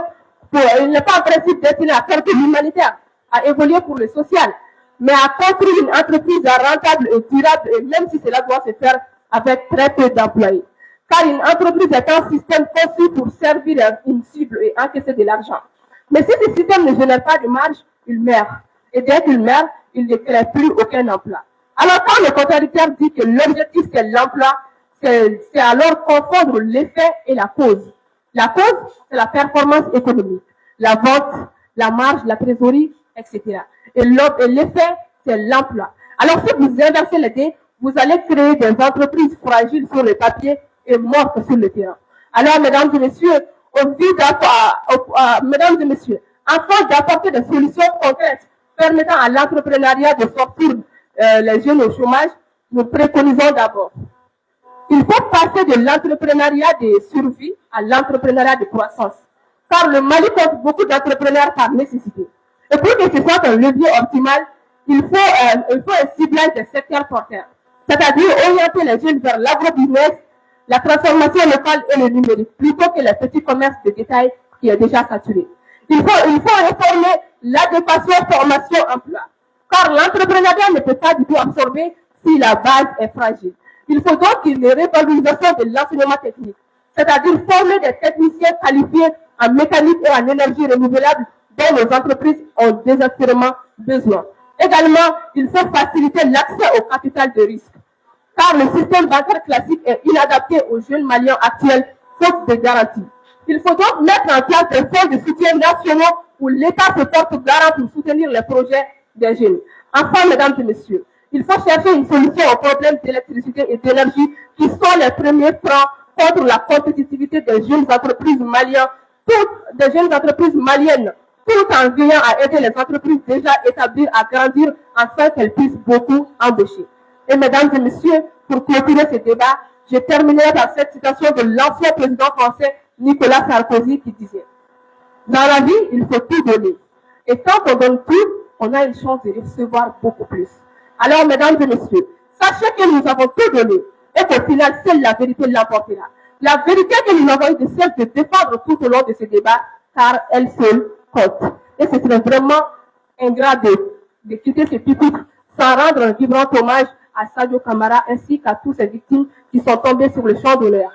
elle n'est pas en principe destinée à faire de l'humanitaire, à évoluer pour le social, mais à construire une entreprise rentable et durable, et même si cela doit se faire avec très peu d'employés. Car une entreprise est un système conçu pour servir une cible et encaisser de l'argent. Mais si ce système ne génère pas de marge, il meurt. Et dès qu'il meurt, il ne crée plus aucun emploi. Alors quand le contradicteur dit que l'objectif c'est l'emploi, c'est alors confondre l'effet et la cause. La cause, c'est la performance économique, la vente, la marge, la trésorerie, etc. Et l'effet, c'est l'emploi. Alors si vous inversez les dés, vous allez créer des entreprises fragiles sur le papier et mortes sur le terrain. Alors, mesdames et messieurs, mesdames et messieurs, afin d'apporter des solutions concrètes permettant à l'entrepreneuriat de sortir les jeunes au chômage, nous préconisons d'abord. Il faut passer de l'entrepreneuriat de survie à l'entrepreneuriat de croissance. Car le Mali compte beaucoup d'entrepreneurs par nécessité. Et pour que ce soit un levier optimal, il faut un ciblage des secteurs porteurs. C'est-à-dire orienter les jeunes vers l'agrobusiness, la transformation locale et le numérique, plutôt que les petits commerces de détail qui est déjà saturé. Il faut réformer l'adéquation formation-emploi. Car l'entrepreneuriat ne peut pas du tout absorber si la base est fragile. Il faut donc une révalorisation de l'enseignement technique, c'est-à-dire former des techniciens qualifiés en mécanique et en énergie renouvelable dont nos entreprises ont désespérément besoin. Également, il faut faciliter l'accès au capital de risque, car le système bancaire classique est inadapté aux jeunes Maliens actuels, faute de garantie. Il faut donc mettre en place des fonds de soutien nationaux où l'État se porte garant pour soutenir les projets des jeunes. Enfin, mesdames et messieurs, il faut chercher une solution aux problèmes d'électricité et d'énergie qui sont les premiers freins contre la compétitivité des jeunes entreprises maliennes, tout en veillant à aider les entreprises déjà établies à grandir afin qu'elles puissent beaucoup embaucher. Et mesdames et messieurs, pour clôturer ce débat, je terminerai par cette citation de l'ancien président français Nicolas Sarkozy qui disait « Dans la vie, il faut tout donner. Et tant qu'on donne tout, on a une chance de recevoir beaucoup plus. » Alors, mesdames et messieurs, sachez que nous avons tout donné et qu'au final, seule la vérité l'emportera. La vérité que nous avons eu de celle de défendre tout au long de ce débat, car elle seule compte. Et ce serait vraiment ingrat de quitter ce pupitre sans rendre un vibrant hommage à Sadio Camara ainsi qu'à tous ces victimes qui sont tombées sur le champ d'honneur.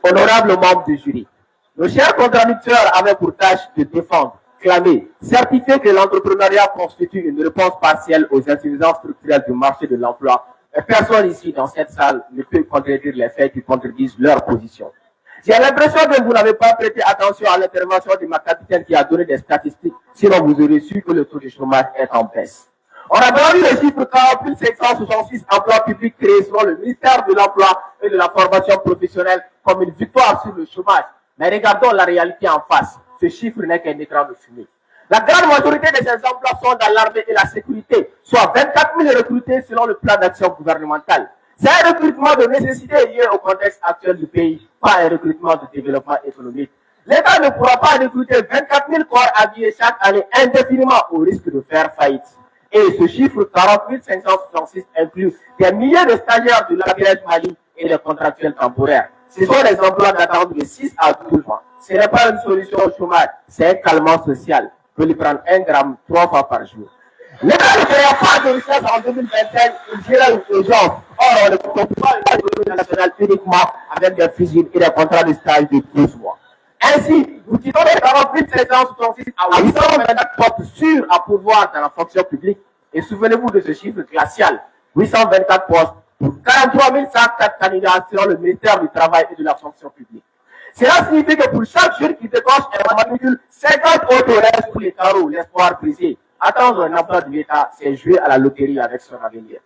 Honorables membres du jury, nos chers contradicteurs avaient pour tâche de défendre, clamer, certifier que l'entrepreneuriat constitue une réponse partielle aux insuffisances structurelles du marché de l'emploi. Et personne ici dans cette salle ne peut contredire les faits qui contredisent leur position. J'ai l'impression que vous n'avez pas prêté attention à l'intervention de ma capitaine qui a donné des statistiques, sinon vous aurez su que le taux de chômage est en baisse. On a donné le chiffre 40 566 emplois publics créés selon le ministère de l'Emploi et de la formation professionnelle comme une victoire sur le chômage. Mais regardons la réalité en face. Ce chiffre n'est qu'un écran de fumée. La grande majorité de ces emplois sont dans l'armée et la sécurité, soit 24 000 recrutés selon le plan d'action gouvernemental. C'est un recrutement de nécessité lié au contexte actuel du pays, pas un recrutement de développement économique. L'État ne pourra pas recruter 24 000 corps habillés chaque année indéfiniment au risque de faire faillite. Et ce chiffre 40 566 inclut des milliers de stagiaires de l'APS Mali et des contractuels temporaires. Ce sont des emplois d'attente de 6 à 12 mois. Ce n'est pas une solution au chômage, c'est un calmant social. Il faut lui prendre 1 gramme 3 fois par jour. L'État ne créera pas de richesse en 2025, il gérera une urgence. Or, on ne peut pas une économie nationale uniquement avec des fusions et des contrats de stage de 12 mois. Ainsi, vous quittons les 48 766 à 824 postes sûrs à pourvoir dans la fonction publique. Et souvenez-vous de ce chiffre glacial, 824 postes pour 43 104 candidats selon le ministère du Travail et de la fonction publique. Cela signifie que pour chaque jeune qui décroche un matricule, 50 autres restent pour les carreaux, l'espoir brisé. Attendre un emploi de l'État, c'est jouer à la loterie avec son avenir.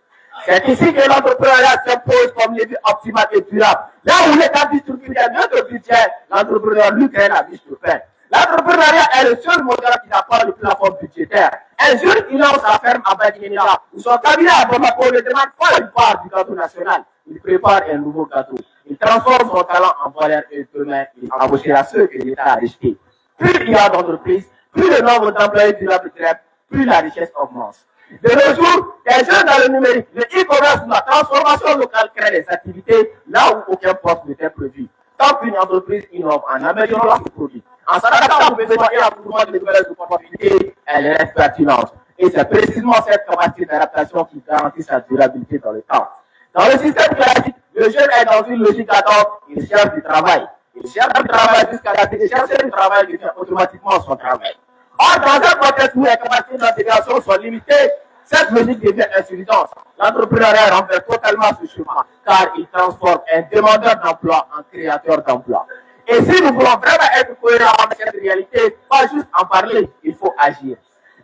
C'est ici que l'entrepreneuriat s'impose comme levier optimal et durable. Là où l'État distribue notre budget, l'entrepreneur lui crée la vie sur pain. L'entrepreneuriat est le seul modèle qui n'a pas le plafond budgétaire. Un jeune qui lance sa ferme à Badinina ou son cabinet à Bamako ne demande pas une part du gâteau national. Il prépare un nouveau gâteau. Il transforme son talent en valeur et demain, il embauchera ceux que l'État a rejetés. Plus il y a d'entreprises, plus le nombre d'employés durables crève, plus la richesse augmente. De nos jours, les jeunes dans le numérique, le e-commerce, la transformation locale crée des activités là où aucun poste n'était prévu. Tant qu'une entreprise innove en améliorant ses produits, en s'adaptant aux besoins et en trouvant de nouvelles opportunités, elle reste pertinente. Et c'est précisément cette capacité d'adaptation qui garantit sa durabilité dans le temps. Dans le système classique, le jeune est dans une logique d'attente, il cherche du travail. Il cherche du travail jusqu'à la fin. Chercher du travail devient automatiquement son travail. Or, dans un contexte où les capacités d'intégration sont limitées, cette logique devient insuffisante. L'entrepreneuriat renverse totalement ce chemin, car il transforme un demandeur d'emploi en créateur d'emploi. Et si nous voulons vraiment être cohérents avec cette réalité, pas juste en parler, il faut agir.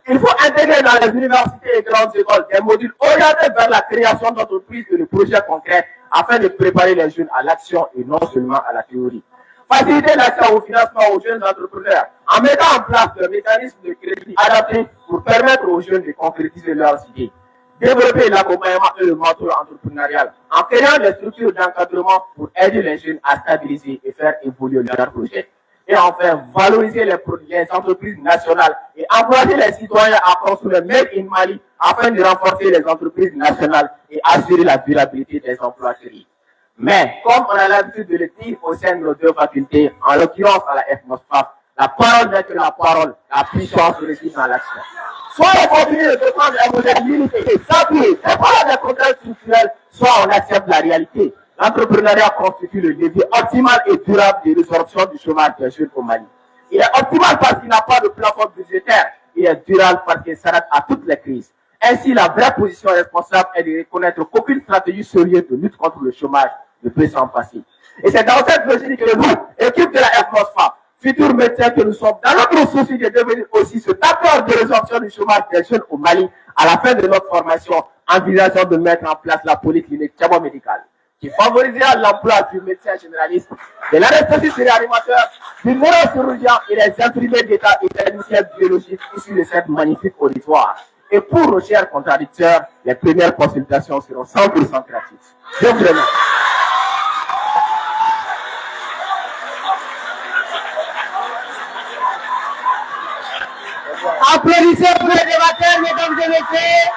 Il faut intégrer dans les universités et grandes écoles des modules orientés vers la création d'entreprises et de projets concrets afin de préparer les jeunes à l'action et non seulement à la théorie. Faciliter l'accès au financement aux jeunes entrepreneurs en mettant en place des mécanismes de crédit adaptés pour permettre aux jeunes de concrétiser leurs idées. Développer l'accompagnement et le mentorat entrepreneurial en créant des structures d'encadrement pour aider les jeunes à stabiliser et faire évoluer leurs projets. Et enfin, valoriser les entreprises nationales et encourager les citoyens à construire le Made in Mali afin de renforcer les entreprises nationales et assurer la durabilité des emplois créés. Mais, comme on a l'habitude de le dire au sein de nos deux facultés, en l'occurrence à la FMOSFAF, la parole n'est que la parole, la puissance réside dans l'action. Soit on continue de défendre un modèle limité, s'appuyer, défendre des contraintes structurelles, soit on accepte la réalité. L'entrepreneuriat constitue le levier optimal et durable de résorption du chômage des jeunes au Mali. Il est optimal parce qu'il n'a pas de plafond budgétaire. Il est durable parce qu'il s'adapte à toutes les crises. Ainsi, la vraie position responsable est de reconnaître qu'aucune stratégie sérieuse de lutte contre le chômage ne peut s'en passer. Et c'est dans cette logique que nous, équipe de la FMOSFAF, futurs médecins que nous sommes, dans notre souci de devenir aussi ce acteur de résorption du chômage des jeunes au Mali, à la fin de notre formation, envisageons de mettre en place la polyclinique médicale qui favorisera l'emploi du médecin généraliste, de l'anesthésiste réanimateur, du neurochirurgien et des infirmiers d'État et techniciens biologiques issus de cette magnifique auditoire. Et pour nos chers contradicteurs, les premières consultations seront 100% gratuites. Je vous remercie. Applaudissez pour les débatteurs, mesdames et messieurs.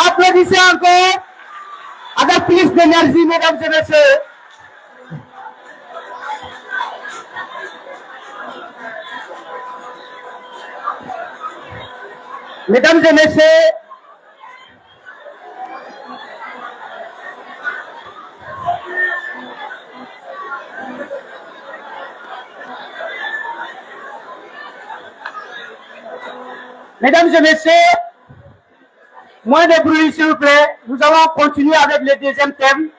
Applaudissez encore avec plus d'énergie, mesdames et messieurs. Mesdames et messieurs, mesdames et messieurs, moins de bruit s'il vous plaît, nous allons continuer avec le deuxième thème.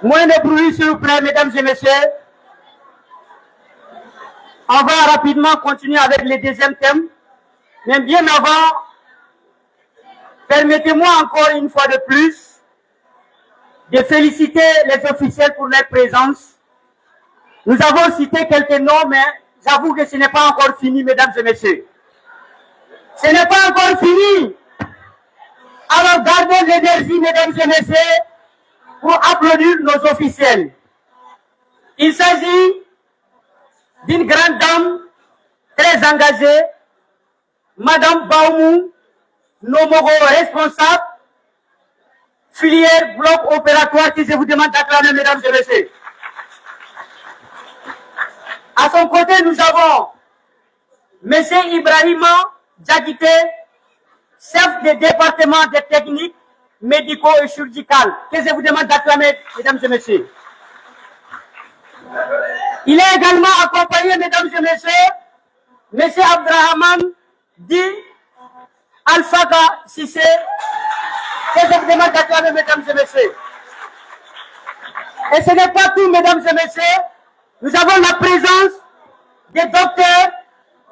Moins de bruit s'il vous plaît, mesdames et messieurs. On va rapidement continuer avec le deuxième thème. Mais bien avant, permettez-moi encore une fois de plus de féliciter les officiels pour leur présence. Nous avons cité quelques noms, mais j'avoue que ce n'est pas encore fini, mesdames et messieurs. Ce n'est pas encore fini. Alors gardons l'énergie, mesdames et messieurs, pour applaudir nos officiels. Il s'agit d'une grande dame très engagée, Madame Baoumou Nomogo, responsable, filière bloc opératoire, que je vous demande d'acclamer, mesdames et messieurs. À son côté, nous avons M. Ibrahima Djagite, chef de département des techniques médicaux et chirurgicales, que je vous demande d'acclamer, mesdames et messieurs. Il est également accompagné, mesdames et messieurs, M. Abdrahman Di Alfaka Sissé, que je vous demande d'acclamer, mesdames et messieurs. Et ce n'est pas tout, mesdames et messieurs. Nous avons la présence des docteurs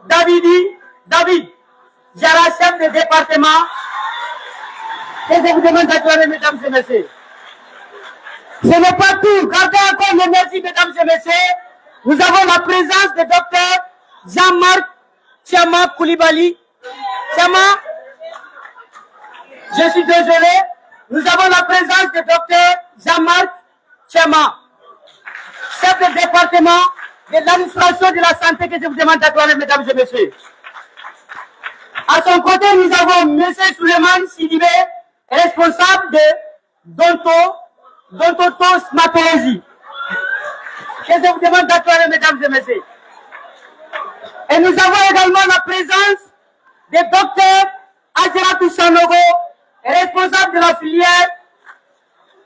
David Jara, chef de département. Et je vous demande d'acclamer, mesdames et messieurs. Ce n'est pas tout. Gardez encore le merci, mesdames et messieurs. Nous avons la présence du docteur Jean-Marc Tchama Koulibaly. Tchama, je suis désolé. Nous avons la présence du docteur Jean-Marc Tchama, chef de département de l'administration de la santé, que je vous demande d'acclamer, mesdames et messieurs. À son côté, nous avons M. Souleymane Sidibé, responsable de Dontostomatologie, que je vous demande d'acclamer, mesdames et messieurs. Et nous avons également la présence du docteur Adjaratou Sanogo, responsable de la filière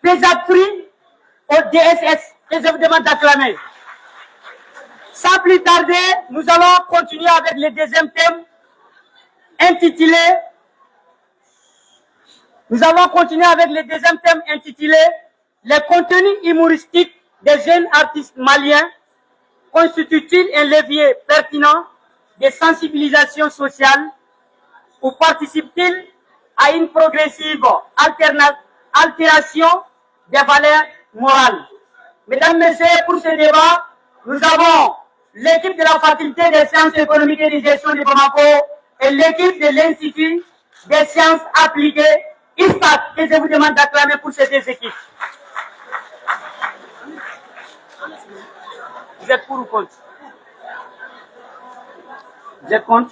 pédiatrie au DSS, que je vous demande d'acclamer. Sans plus tarder, nous allons continuer avec le deuxième thème intitulé les contenus humoristiques des jeunes artistes maliens constituent-ils un levier pertinent de sensibilisation sociale ou participent-ils à une progressive altération des valeurs morales? Mesdames, Messieurs, pour ce débat, nous avon l'équipe de la faculté des sciences économiques et de gestion de Bamako et l'équipe de l'Institut des sciences appliquées, ISPAC, que je vous demande d'acclamer pour ces deux équipes. Vous êtes pour ou contre? Vous êtes contre?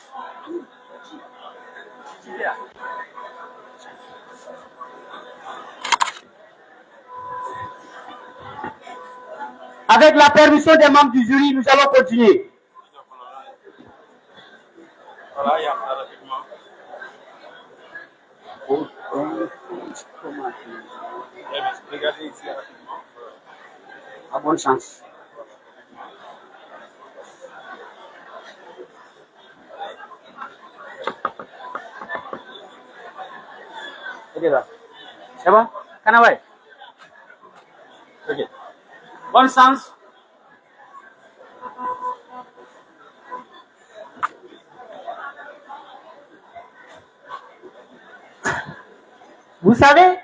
Avec la permission des membres du jury, nous allons continuer. À bonne chance. C'est bon? Canaway? Ok. Bon sens. Vous savez,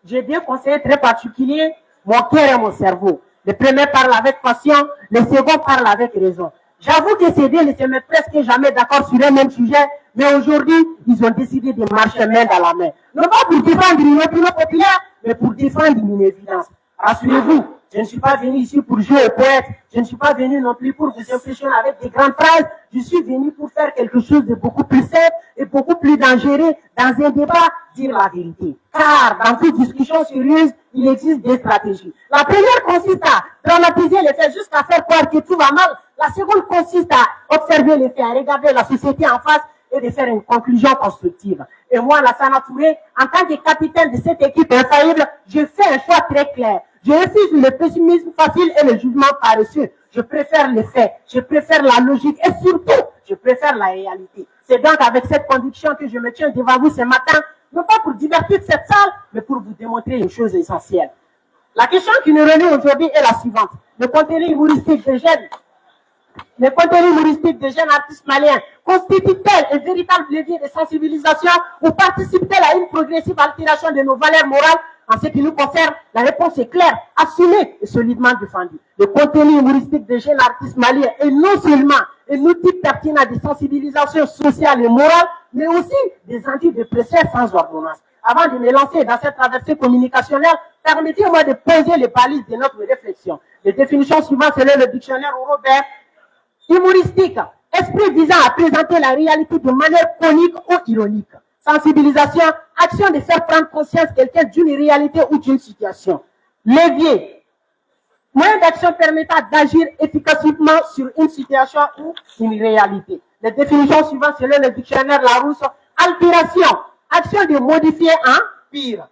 j'ai bien conseillé très particulier mon cœur et mon cerveau. Le premier parle avec passion, le second parle avec raison. J'avoue que ces deux ne se mettent presque jamais d'accord sur un même sujet, mais aujourd'hui, ils ont décidé de marcher main dans la main. Non pas pour défendre une opinion populaire, mais pour défendre une évidence. Rassurez-vous, je ne suis pas venu ici pour jouer au poète, je ne suis pas venu non plus pour vous impressionner avec des grandes phrases, je suis venu pour faire quelque chose de beaucoup plus simple et beaucoup plus dangereux dans un débat, dire la vérité. Car dans toute discussion sérieuse, il existe des stratégies. La première consiste à dramatiser les faits jusqu'à faire croire que tout va mal. La seconde consiste à observer les faits, à regarder la société en face et de faire une conclusion constructive. Et moi, Lassana Touré, en tant que capitaine de cette équipe infaillible, je fais un choix très clair. Je refuse le pessimisme facile et le jugement paresseux. Je préfère les faits, je préfère la logique et surtout, je préfère la réalité. C'est donc avec cette conviction que je me tiens devant vous ce matin, non pas pour divertir cette salle, mais pour vous démontrer une chose essentielle. La question qui nous réunit aujourd'hui est la suivante. Le contenu humoristique des jeunes artistes maliens constitue-t-elle un véritable levier de sensibilisation ou participe-t-elle à une progressive altération de nos valeurs morales? En ce qui nous concerne, la réponse est claire, assumée et solidement défendue. Le contenu humoristique des jeunes artistes maliens est non seulement un outil pertinent de sensibilisation sociale et morale, mais aussi des antidépresseurs sans ordonnance. Avant de me lancer dans cette traversée communicationnelle, permettez-moi de poser les balises de notre réflexion. Les définitions suivantes selon le dictionnaire Robert: humoristique, esprit visant à présenter la réalité de manière comique ou ironique. Sensibilisation, action de faire prendre conscience quelqu'un d'une réalité ou d'une situation. Levier, moyen d'action permettant d'agir efficacement sur une situation ou une réalité. Les définitions suivantes selon le dictionnaire Larousse: altération, action de modifier en pire.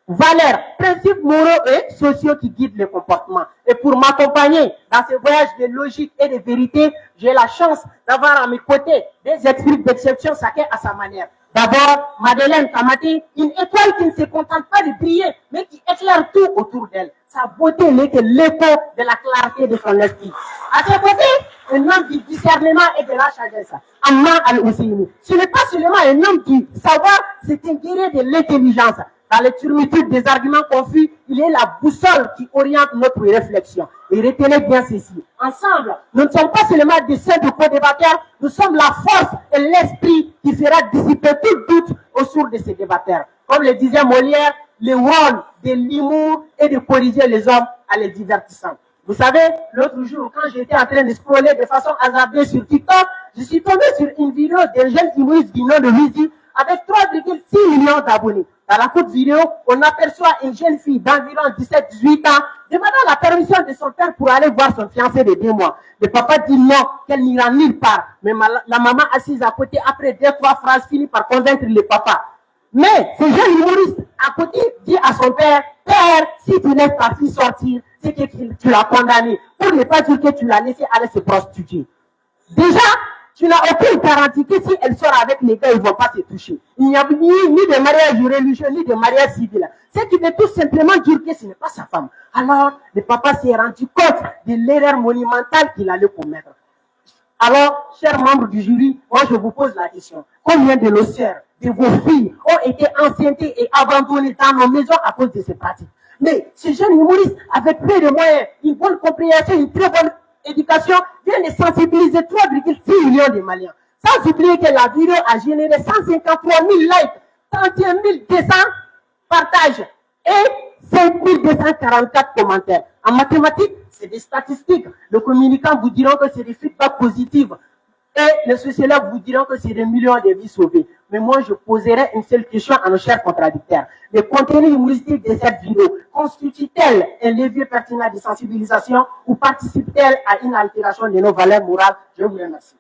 Valeurs, principes moraux et sociaux qui guident le comportement. Et pour m'accompagner dans ce voyage de logique et de vérité, j'ai la chance d'avoir à mes côtés des esprits d'exception, chacun à sa manière. D'abord, Madeleine Kamaté, une étoile qui ne se contente pas de briller, mais qui éclaire tout autour d'elle. Sa beauté n'est que l'écho de la clarté de son esprit. À ses côtés, un homme du discernement et de la sagesse. Amma Al-Husseini. Ce n'est pas seulement un homme du savoir, c'est un guerrier de l'intelligence. Dans les turmitudes des arguments confus, il est la boussole qui oriente notre réflexion. Et retenez bien ceci. Ensemble, nous ne sommes pas seulement des simples co-débatteurs, nous sommes la force et l'esprit qui fera dissiper tout doute au sourd de ces débatteurs. Comme le disait Molière, le rôle de l'humour est de corriger les hommes à les divertissant. Vous savez, l'autre jour, quand j'étais en train de scroller de façon hasardeuse sur TikTok, je suis tombé sur une vidéo d'un jeune humoriste du nom de Wizi avec 3,6 millions d'abonnés. Dans la courte vidéo, on aperçoit une jeune fille d'environ 17-18 ans demandant la permission de son père pour aller voir son fiancé de 2 mois. Le papa dit non, qu'elle n'ira nulle part. Mais la maman assise à côté, après 2-3 phrases, finit par convaincre le papa. Mais ce jeune humoriste à côté dit à son père, père, si tu laisses ta fille sortir, c'est que tu l'as condamnée. Pour ne pas dire que tu l'as laissé aller se prostituer. Déjà, tu n'as aucune garantie que si elle sort avec les gars, ils ne vont pas se toucher. Il n'y a ni de mariage religieux, ni de mariage civil. C'est qu'il veut tout simplement dire que ce n'est pas sa femme. Alors, le papa s'est rendu compte de l'erreur monumentale qu'il allait commettre. Alors, chers membres du jury, moi je vous pose la question. Combien de nos sœurs, de vos filles ont été enceintées et abandonnées dans nos maisons à cause de ces pratiques? Mais ce jeune humoriste, avec peu de moyens, une bonne compréhension, une très bonne éducation, vient de sensibiliser 3,6 millions de Maliens. Sans oublier que la vidéo a généré 153 000 likes, 31 200 partages et 5 244 commentaires. En mathématiques, c'est des statistiques. Les communicants vous diront que c'est des feedbacks positifs. Et les sociologues vous diront que c'est des millions de vies sauvées. Mais moi, je poserai une seule question à nos chers contradicteurs. Le contenu humoristique de cette vidéo constitue-t-elle un levier pertinent de sensibilisation ou participe-t-elle à une altération de nos valeurs morales? Je vous remercie.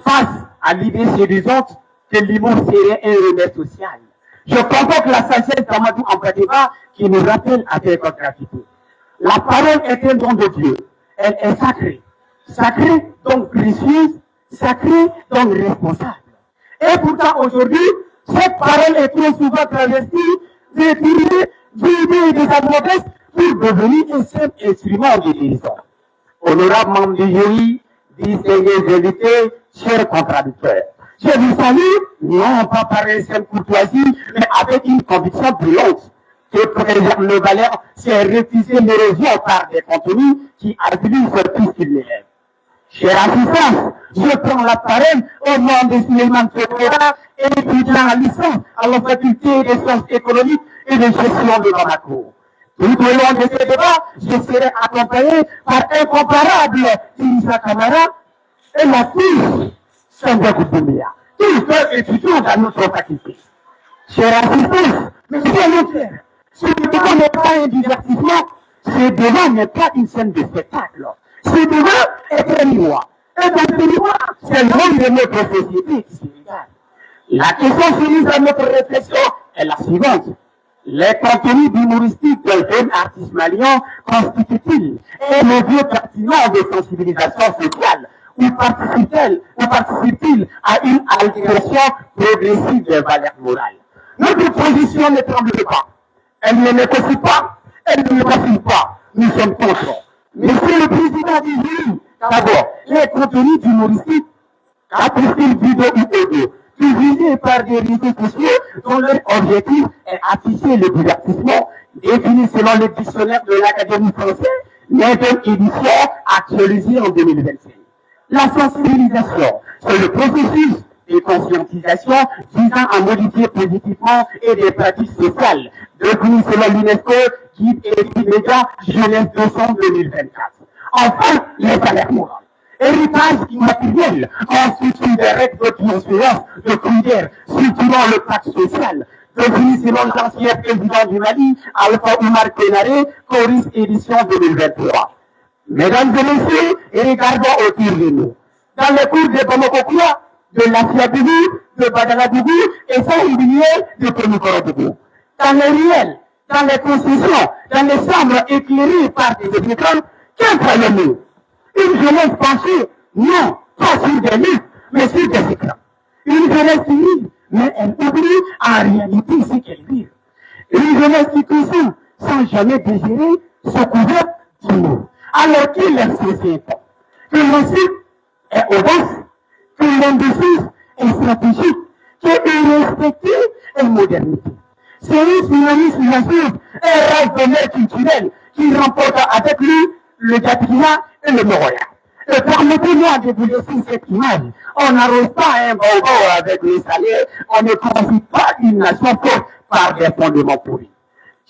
Face à l'idée séduisante que l'humour serait un remède social, je convoque la sagesse d'Amadou Ampateba qui nous rappelle à faire contradicter. La parole est un don de Dieu. Elle est sacrée. Sacrée, donc précieuse. Sacrée, donc responsable. Et pourtant, aujourd'hui, cette parole est trop souvent travestie, détournée, vidée et désadmodeste pour devenir un simple instrument de guérison. Honorables membres du jury, distingués invités, chers contradicteurs. Je vous salue, non pas par une simple courtoisie, mais avec une conviction brûlante que préserve nos valeurs, c'est refuser l'érosion par des contenus qui abusent plus qu'ils l'élèvent. Chère assistance, je prends la parole au nom de Suleiman Fekera, étudiant en licence à la faculté des sciences économiques et de gestion de Bamako. Tout au long de ce débat, je serai accompagné par incomparable Inisa Kamara et la fille Sandra Goudoumbia. Tous deux étudiants dans notre faculté. Chers assistants, monsieur le notaire, ce débat n'est pas un divertissement, ce débat n'est pas une scène de spectacle. Ce débat est un miroir. Et dans ce miroir, c'est le monde de notre société qui se regarde. La question soumise à notre réflexion est la suivante. Les contenus humoristiques d'un jeune artiste malien constituent-ils un levier pertinent de sensibilisation sociale ou participent-ils à une altération progressive des valeurs morales? Notre position ne tremble pas. Elle ne négocie pas, elle ne vacille pas. Nous sommes contre. Monsieur le président du jury, d'abord, les contenus humoristiques, capricieux vidéo ou audio, diffusés par des réseaux sociaux dont leur objectif est afficher le divertissement défini selon le dictionnaire de l'Académie française, les deux éditions actualisées en 2025. La sensibilisation, c'est le processus de conscientisation visant à modifier positivement et des pratiques sociales, définies selon l'UNESCO, guide et média jeunesse 2024. Enfin, les valeurs morales. Héritage immatériel constitue des règles de bienséance, de critères structurant le pacte social, défini selon l'ancien président du Mali, Alpha Oumar Konaré, Coris édition 2023. Mesdames et messieurs, regardons autour de nous. Dans les cours de Bamako, de Lafiadougou, de Badaladougou et sans oublier de Kémikorodougou. Dans les ruelles, dans les constructions, dans les chambres éclairées par des écrans, qu'en croyons-nous? Une jeunesse penchée, non, pas sur des livres, mais sur des écrans. Une jeunesse qui rit, mais elle oublie en réalité ce qu'elle vit. Une jeunesse qui consomme sans jamais désirer ce couvert d'humour. Alors qu'il est important que l'ensuite est audace, que l'ambition est stratégique, que respecté est modernité. C'est un synonyme financier, un rêve de l'air culturel qui remporte avec lui le Gatina et le Moroya. Et permettez-moi de vous laisser cette image. On n'arrose pas un bonbon avec les salaires, on ne construit pas une nation forte par des fondements pourris.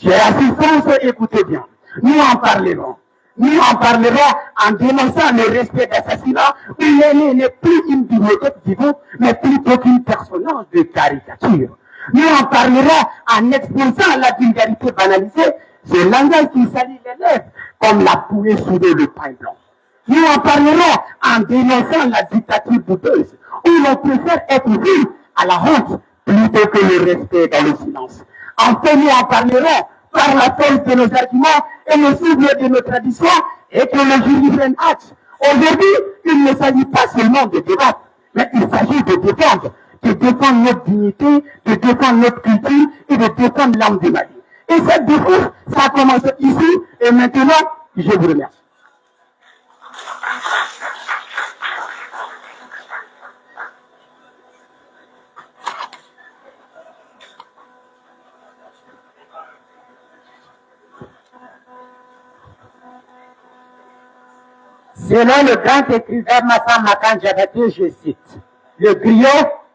Chers assistants, écoutez bien, nous en parlerons. Nous en parlerons en dénonçant le respect d'assassinat où l'aîné n'est plus une bibliothèque vivante, mais plutôt qu'une personnage de caricature. Nous en parlerons en exposant la vulgarité banalisée, ce langage qui salit les lèvres comme la pouée soudée de pain blanc. Nous en parlerons en dénonçant la dictature douteuse, où l'on préfère être vu à la honte plutôt que le respect dans le silence. Enfin, nous en parlerons par la force de nos arguments et le souvenir de nos traditions et que le jury prenne acte. Aujourd'hui, il ne s'agit pas seulement de débattre, mais il s'agit de défendre notre dignité, de défendre notre culture et de défendre l'âme du Mali. Et cette défense, ça a commencé ici et maintenant, je vous remercie. Selon le grand écrivain Massa Makan Diabaté, je cite, le griot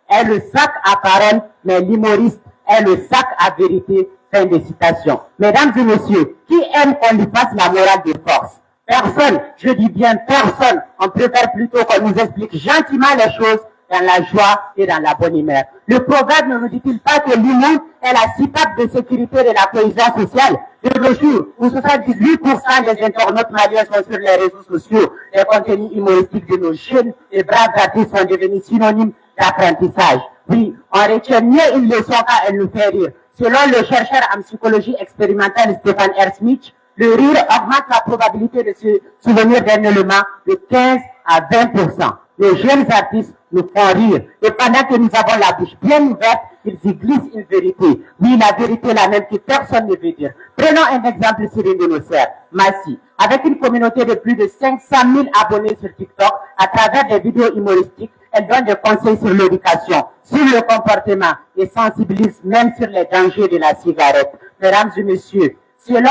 est le sac à parole, mais l'humoriste est le sac à vérité. Fin de citation. Mesdames et messieurs, qui aime qu'on lui fasse la morale de force? Personne, je dis bien personne. On préfère plutôt qu'on nous explique gentiment les choses dans la joie et dans la bonne humeur. Le proverbe ne nous dit-il pas que l'humour est la citade de sécurité de la cohésion sociale? De nos jours, où 78% des internautes maliens sont sur les réseaux sociaux, les contenus humoristiques de nos jeunes et braves artistes sont devenus synonymes d'apprentissage. Oui, on retient mieux une leçon quand elle nous fait rire. Selon le chercheur en psychologie expérimentale Stéphane R. Smith, le rire augmente la probabilité de se souvenir d'un élément de 15 à 20%. Les jeunes artistes nous font rire. Et pendant que nous avons la bouche bien ouverte, ils y glissent une vérité. Oui, la vérité la même que personne ne veut dire. Prenons un exemple sur une de nos sœurs, Massi. Avec une communauté de plus de 500 000 abonnés sur TikTok, à travers des vidéos humoristiques, elle donne des conseils sur l'éducation, sur le comportement et sensibilise même sur les dangers de la cigarette. Mesdames et messieurs, selon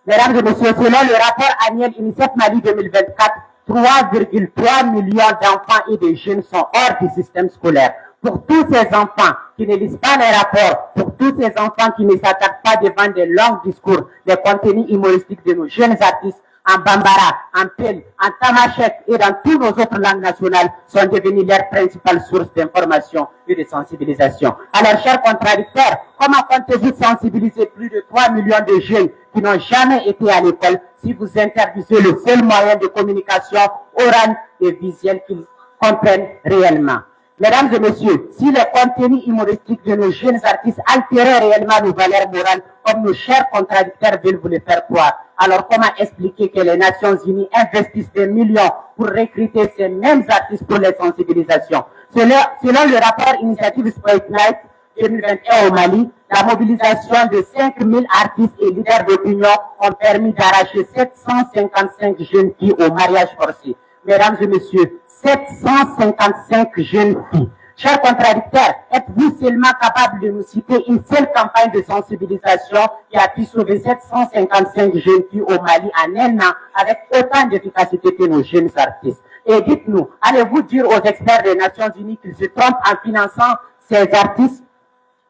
le rapport annuel UNICEF Mali 2024, 3,3 millions d'enfants et de jeunes sont hors du système scolaire. Pour tous ces enfants qui ne lisent pas les rapports, pour tous ces enfants qui ne s'attaquent pas devant des longs discours, des contenus humoristiques de nos jeunes artistes, en bambara, en pelle, en tamashek et dans toutes nos autres langues nationales sont devenus leurs principales sources d'information et de sensibilisation. Alors, chers contradicteurs, comment comptez-vous sensibiliser plus de 3 millions de jeunes qui n'ont jamais été à l'école si vous interdisez le seul moyen de communication oral et visuel qu'ils comprennent réellement? Mesdames et messieurs, si le contenu humoristique de nos jeunes artistes altérait réellement nos valeurs morales, comme nos chers contradicteurs veulent vous le faire croire, alors comment expliquer que les Nations Unies investissent des millions pour recruter ces mêmes artistes pour les sensibilisations? Selon le rapport Initiative Spotlight 2021 au Mali, la mobilisation de 5000 artistes et leaders d'opinion ont permis d'arracher 755 jeunes filles au mariage forcé. Mesdames et messieurs, 755 jeunes filles. Chers contradicteurs, êtes-vous seulement capable de nous citer une seule campagne de sensibilisation qui a pu sauver 755 jeunes filles au Mali en un an avec autant d'efficacité que nos jeunes artistes? Et dites-nous, allez-vous dire aux experts des Nations Unies qu'ils se trompent en finançant ces artistes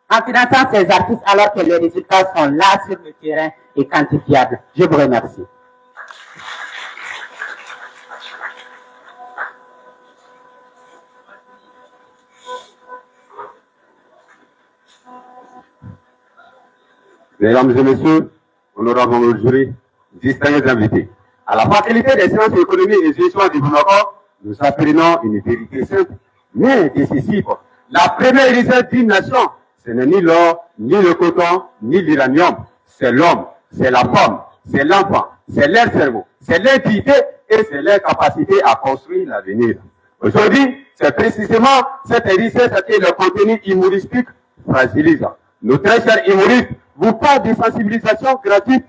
alors que les résultats sont là sur le terrain et quantifiables? Je vous remercie. Mesdames et messieurs, honorables jurés, distingués invités, à la faculté des sciences économiques et gestion du développement, nous apprenons une vérité simple. mais décisif. La première richesse d'une nation, ce n'est ni l'or, ni le coton, ni l'uranium. C'est l'homme, c'est la femme, c'est l'enfant, c'est leur cerveau, c'est leur dignité et c'est leur capacité à construire l'avenir. Aujourd'hui, c'est précisément cette richesse que le contenu humoristique fragilise. Nos très chers humoristes vous parlent de sensibilisation gratuite.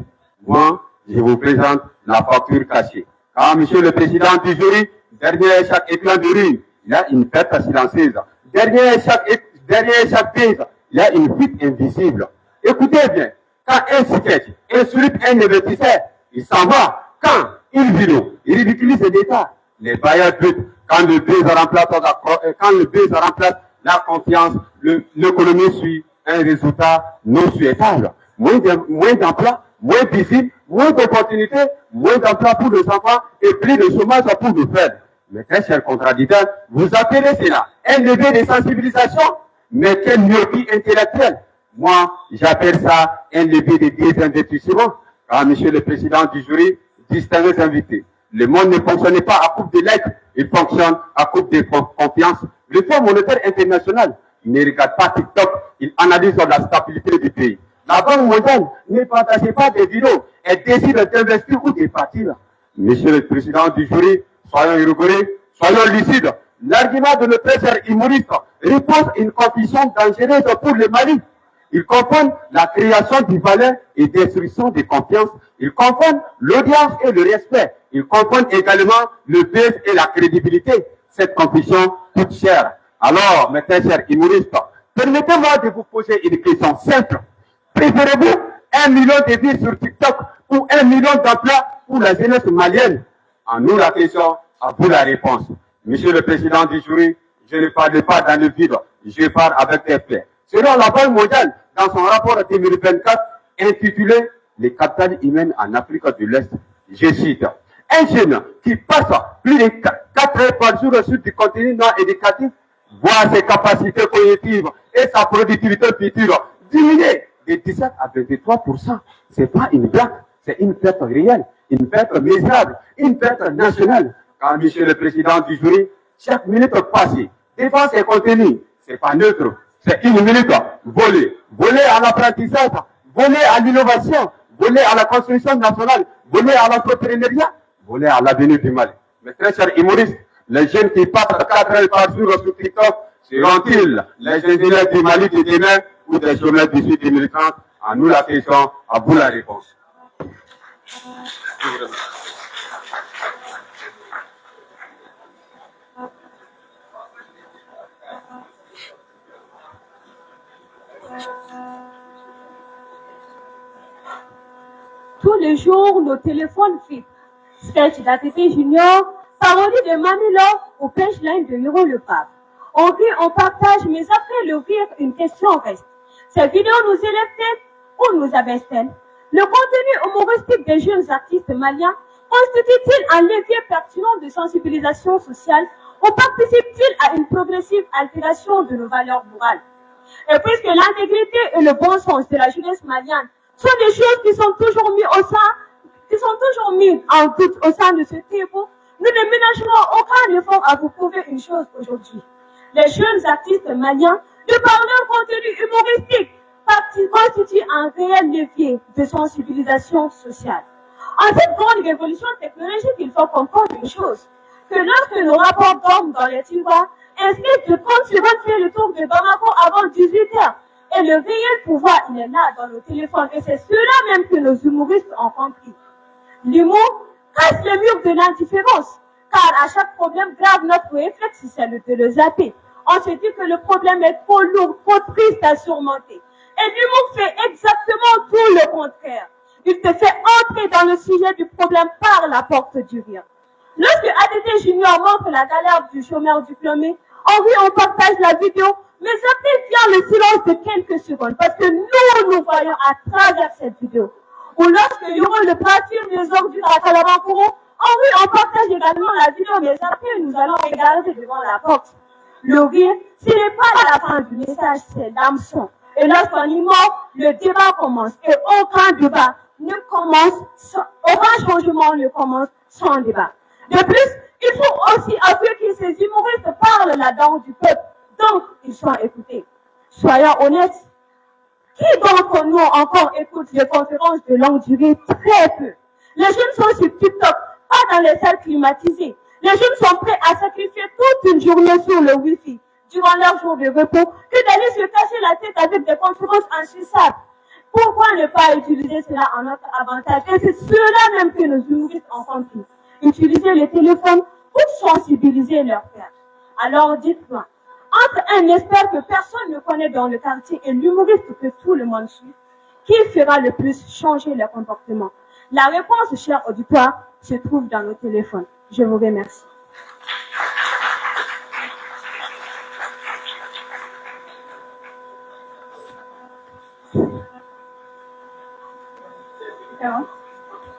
Moi, je vous présente la facture cachée. Car, monsieur le président du jury, derrière chaque éclat de rue, il y a une perte silencieuse. Derrière chaque pièce, il y a une fuite invisible. Écoutez bien, quand un sketch insulte un investisseur, il s'en va. Quand une vidéo, il ridiculise l'État, les bailleurs butent. Quand le buzz remplace la confiance, l'économie suit un résultat non souhaitable. Moins d'emplois, moins visibles, moins d'opportunités, moins d'emplois pour les enfants et plus de chômage pour nos frères. Mais très chers contradicteurs, vous appelez cela un levier de sensibilisation, mais quelle myopie intellectuelle. Moi, j'appelle ça un levier de désinvestissement. Car, monsieur le président du jury, distingués invités, le monde ne fonctionne pas à coupe de lettres, il fonctionne à coupe de confiance. Le Fonds monétaire international ne regarde pas TikTok, il analyse la stabilité du pays. La Banque mondiale ne partage pas des vidéos, elle décide d'investir ou de partir. Monsieur le président du jury, soyons rigoureux, soyons lucides. L'argument de notre cher humoriste repose une confusion dangereuse pour le Mali. Ils confondent la création du valeur et destruction de confiance. Ils confondent l'audience et le respect. Ils confondent également le buzz et la crédibilité. Cette confusion coûte cher. Alors, mes très chers humoristes, permettez-moi de vous poser une question simple. Préférez-vous 1 million de vues sur TikTok ou 1 million d'emplois pour la jeunesse malienne? En nous la question, à vous la réponse. Monsieur le président du jury, je ne parle pas dans le vide, je parle avec des faits. Selon la Banque mondiale, dans son rapport 2024 intitulé « Les capitales humaines en Afrique de l'Est », je cite, « Un jeune qui passe plus de 4 heures par jour sur du contenu non éducatif voit ses capacités cognitives et sa productivité future diminuer de 17 à 23%. Ce n'est pas une blague, c'est une perte réelle, une perte misérable, une perte nationale. Car, monsieur le président du jury, chaque minute passée devant ces contenus, ce n'est pas neutre. C'est une minute volée. Volée à l'apprentissage, volée à l'innovation, volée à la construction nationale, volée à l'entrepreneuriat, volée à l'avenir du Mali. Mes très chers humoristes, les jeunes qui passent 4 heures par jour sur TikTok seront-ils les ingénieurs du Mali de demain ou des journalistes du Sud 2030? À nous la question, à vous la réponse. Tous les jours, nos téléphones vibrent. Sketch d'ATT Junior, parodie de Manilo ou punchline de Hiro Le Pape. On rit, on partage, mais après le rire, une question reste. Ces vidéos nous élèvent-elles ou nous abaissent-elles? Le contenu humoristique des jeunes artistes maliens constitue-t-il un levier pertinent de sensibilisation sociale ou participe-t-il à une progressive altération de nos valeurs morales? Et puisque l'intégrité et le bon sens de la jeunesse malienne sont des choses qui sont toujours mises en doute au sein de ce théâtre, nous ne ménagerons aucun effort à vous prouver une chose aujourd'hui. Les jeunes artistes maliens, de par leur contenu humoristique, constituent un réel levier de sensibilisation sociale. En cette grande révolution technologique, il faut comprendre une chose, que lorsque nos rapports dorment dans les tiroirs, un sketch de 30 secondes fait le tour de Bamako avant 18h. Et le réel pouvoir, il est là dans nos téléphones. Et c'est cela même que nos humoristes ont compris. L'humour casse le mur de l'indifférence. Car à chaque problème grave, notre réflexe, c'est de le zapper. On se dit que le problème est trop lourd, trop triste à surmonter. Et l'humour fait exactement tout le contraire. Il te fait entrer dans le sujet du problème par la porte du rire. Lorsque ADT Junior montre la galère du chômeur diplômé, on rit, on partage la vidéo, mais après vient le silence de quelques secondes, parce que nous voyons à travers cette vidéo. Ou lorsque Hiro Le Pape tire les ordures à Kalabankoro, on rit, on partage également la vidéo, mais après nous allons regarder devant la porte. Le rire, ce n'est pas la fin du message, c'est l'hameçon. Et lorsqu'on y mord, le débat commence. Et aucun débat ne commence, aucun changement ne commence sans débat. De plus, il faut aussi avouer que ces humoristes parlent la dent du peuple. Donc, ils sont écoutés. Soyons honnêtes. Qui d'entre nous encore écoute les conférences de longue durée? Très peu. Les jeunes sont sur TikTok, pas dans les salles climatisées. Les jeunes sont prêts à sacrifier toute une journée sur le Wi-Fi durant leur jour de repos que d'aller se casser la tête avec des conférences insuissables. Pourquoi ne pas utiliser cela en notre avantage? Et c'est cela même que nos humoristes ont compris. Utiliser les téléphones pour sensibiliser leurs pairs. Alors dites-moi, entre un expert que personne ne connaît dans le quartier et l'humoriste que tout le monde suit, qui fera le plus changer leur comportement? La réponse, cher auditoire, se trouve dans nos téléphones. Je vous remercie.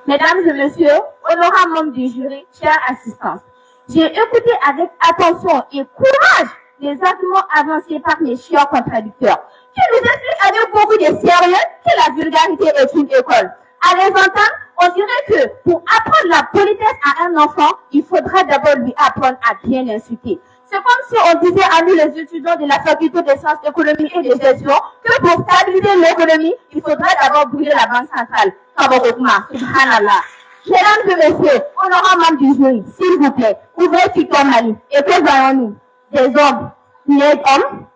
Mesdames et messieurs, honorables membres du jury, chers assistants, j'ai écouté avec attention et courage les arguments avancés par mes chers contradicteurs, qui nous expliquent avec beaucoup de sérieux que la vulgarité est une école. À les entendre, on dirait que pour apprendre la politesse à un enfant, il faudra d'abord lui apprendre à bien insulter. C'est comme si on disait à nous les étudiants de la faculté des sciences économiques et de gestion que pour stabiliser l'économie, il faudrait d'abord brûler la banque centrale. Kabarokma, subhanallah. Mesdames et messieurs, honorables membres du jury, s'il vous plaît, ouvrez TikTok Mali et que voyons-nous? Des hommes, nés hommes,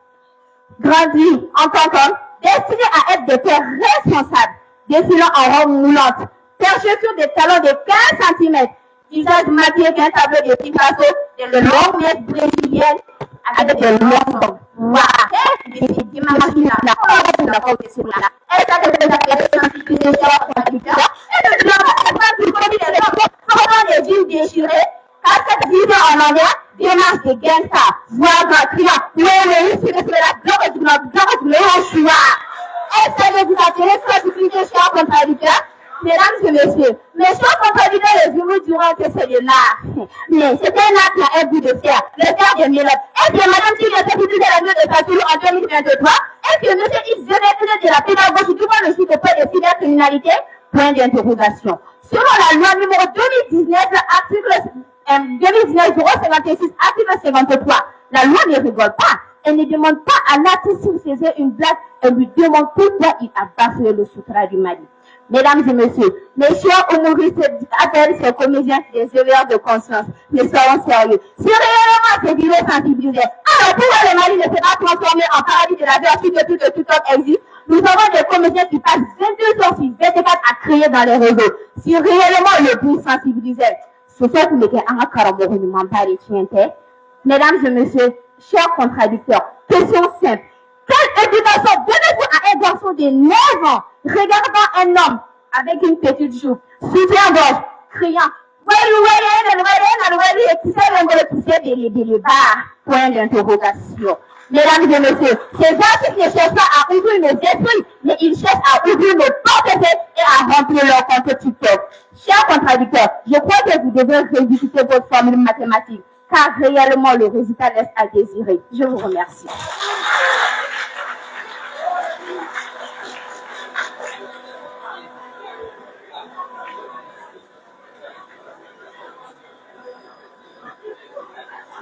grandis en tant qu'hommes, destinés à être des pères responsables, défilant en robe moulante, perchés sur des talons de 15 cm, visage maquillé qu'un tableau de Picasso, de longues mèches brésiliennes, avec des longs ongles. Waouh! Imaginez la porte sur là. Elle s'est déjà sensibilisée sur la conducteur. Et le blanc est pas plus connu des hommes. Comment les jeans déchirés, casquette visée en envers, démarche de gangsta, voix grand criant, oui, c'est la gloire du choix. Essayez de vous attirer sur la difficulté chers contradicteurs. Mesdames et messieurs, mes chers contradicteurs, les humours diront que c'est de l'art. Mais c'est un art qui a un bout de fer, le fer de Mélode. Est-ce que madame qui vient de publier la note de Saturne en 2023? Est-ce que monsieur X de la pédagogie du monde aussi de peur de cybercriminalité? Point d'interrogation. Selon la loi numéro 2019, article 2019 056, article 53, la loi ne rigole pas. Elle ne demande pas à l'artiste s'il faisait une blague, elle lui demande pourquoi il a bafoué le sutra du Mali. Mesdames et messieurs, mes chers humoristes appellent ces comédiens des erreurs de conscience. Mais soyons sérieux. Si réellement ces vidéos sensibilisées, alors pourquoi le Mali ne sera transformé en paradis de la vertu que tout TikTok existe? Nous avons des comédiens qui passent 22 heures sur 24 à crier dans les réseaux. Si réellement le but sensibilisait, c'est ça qui m'était en carambou, ne m'en parle tiente. Mesdames et messieurs, chers contradicteurs, question simple. Quelle éducation donnez-vous à un garçon de 9 ans regardant un homme avec une petite jupe, soutien-gorge, criant point d'interrogation. Mesdames et messieurs, ces artistes ne cherchent pas à ouvrir nos esprits, mais ils cherchent à ouvrir nos portefeuilles et à remplir leur compte TikTok. Chers contradicteurs, je crois que vous devez revisiter votre formule mathématique, car réellement le résultat laisse à désirer. Je vous remercie.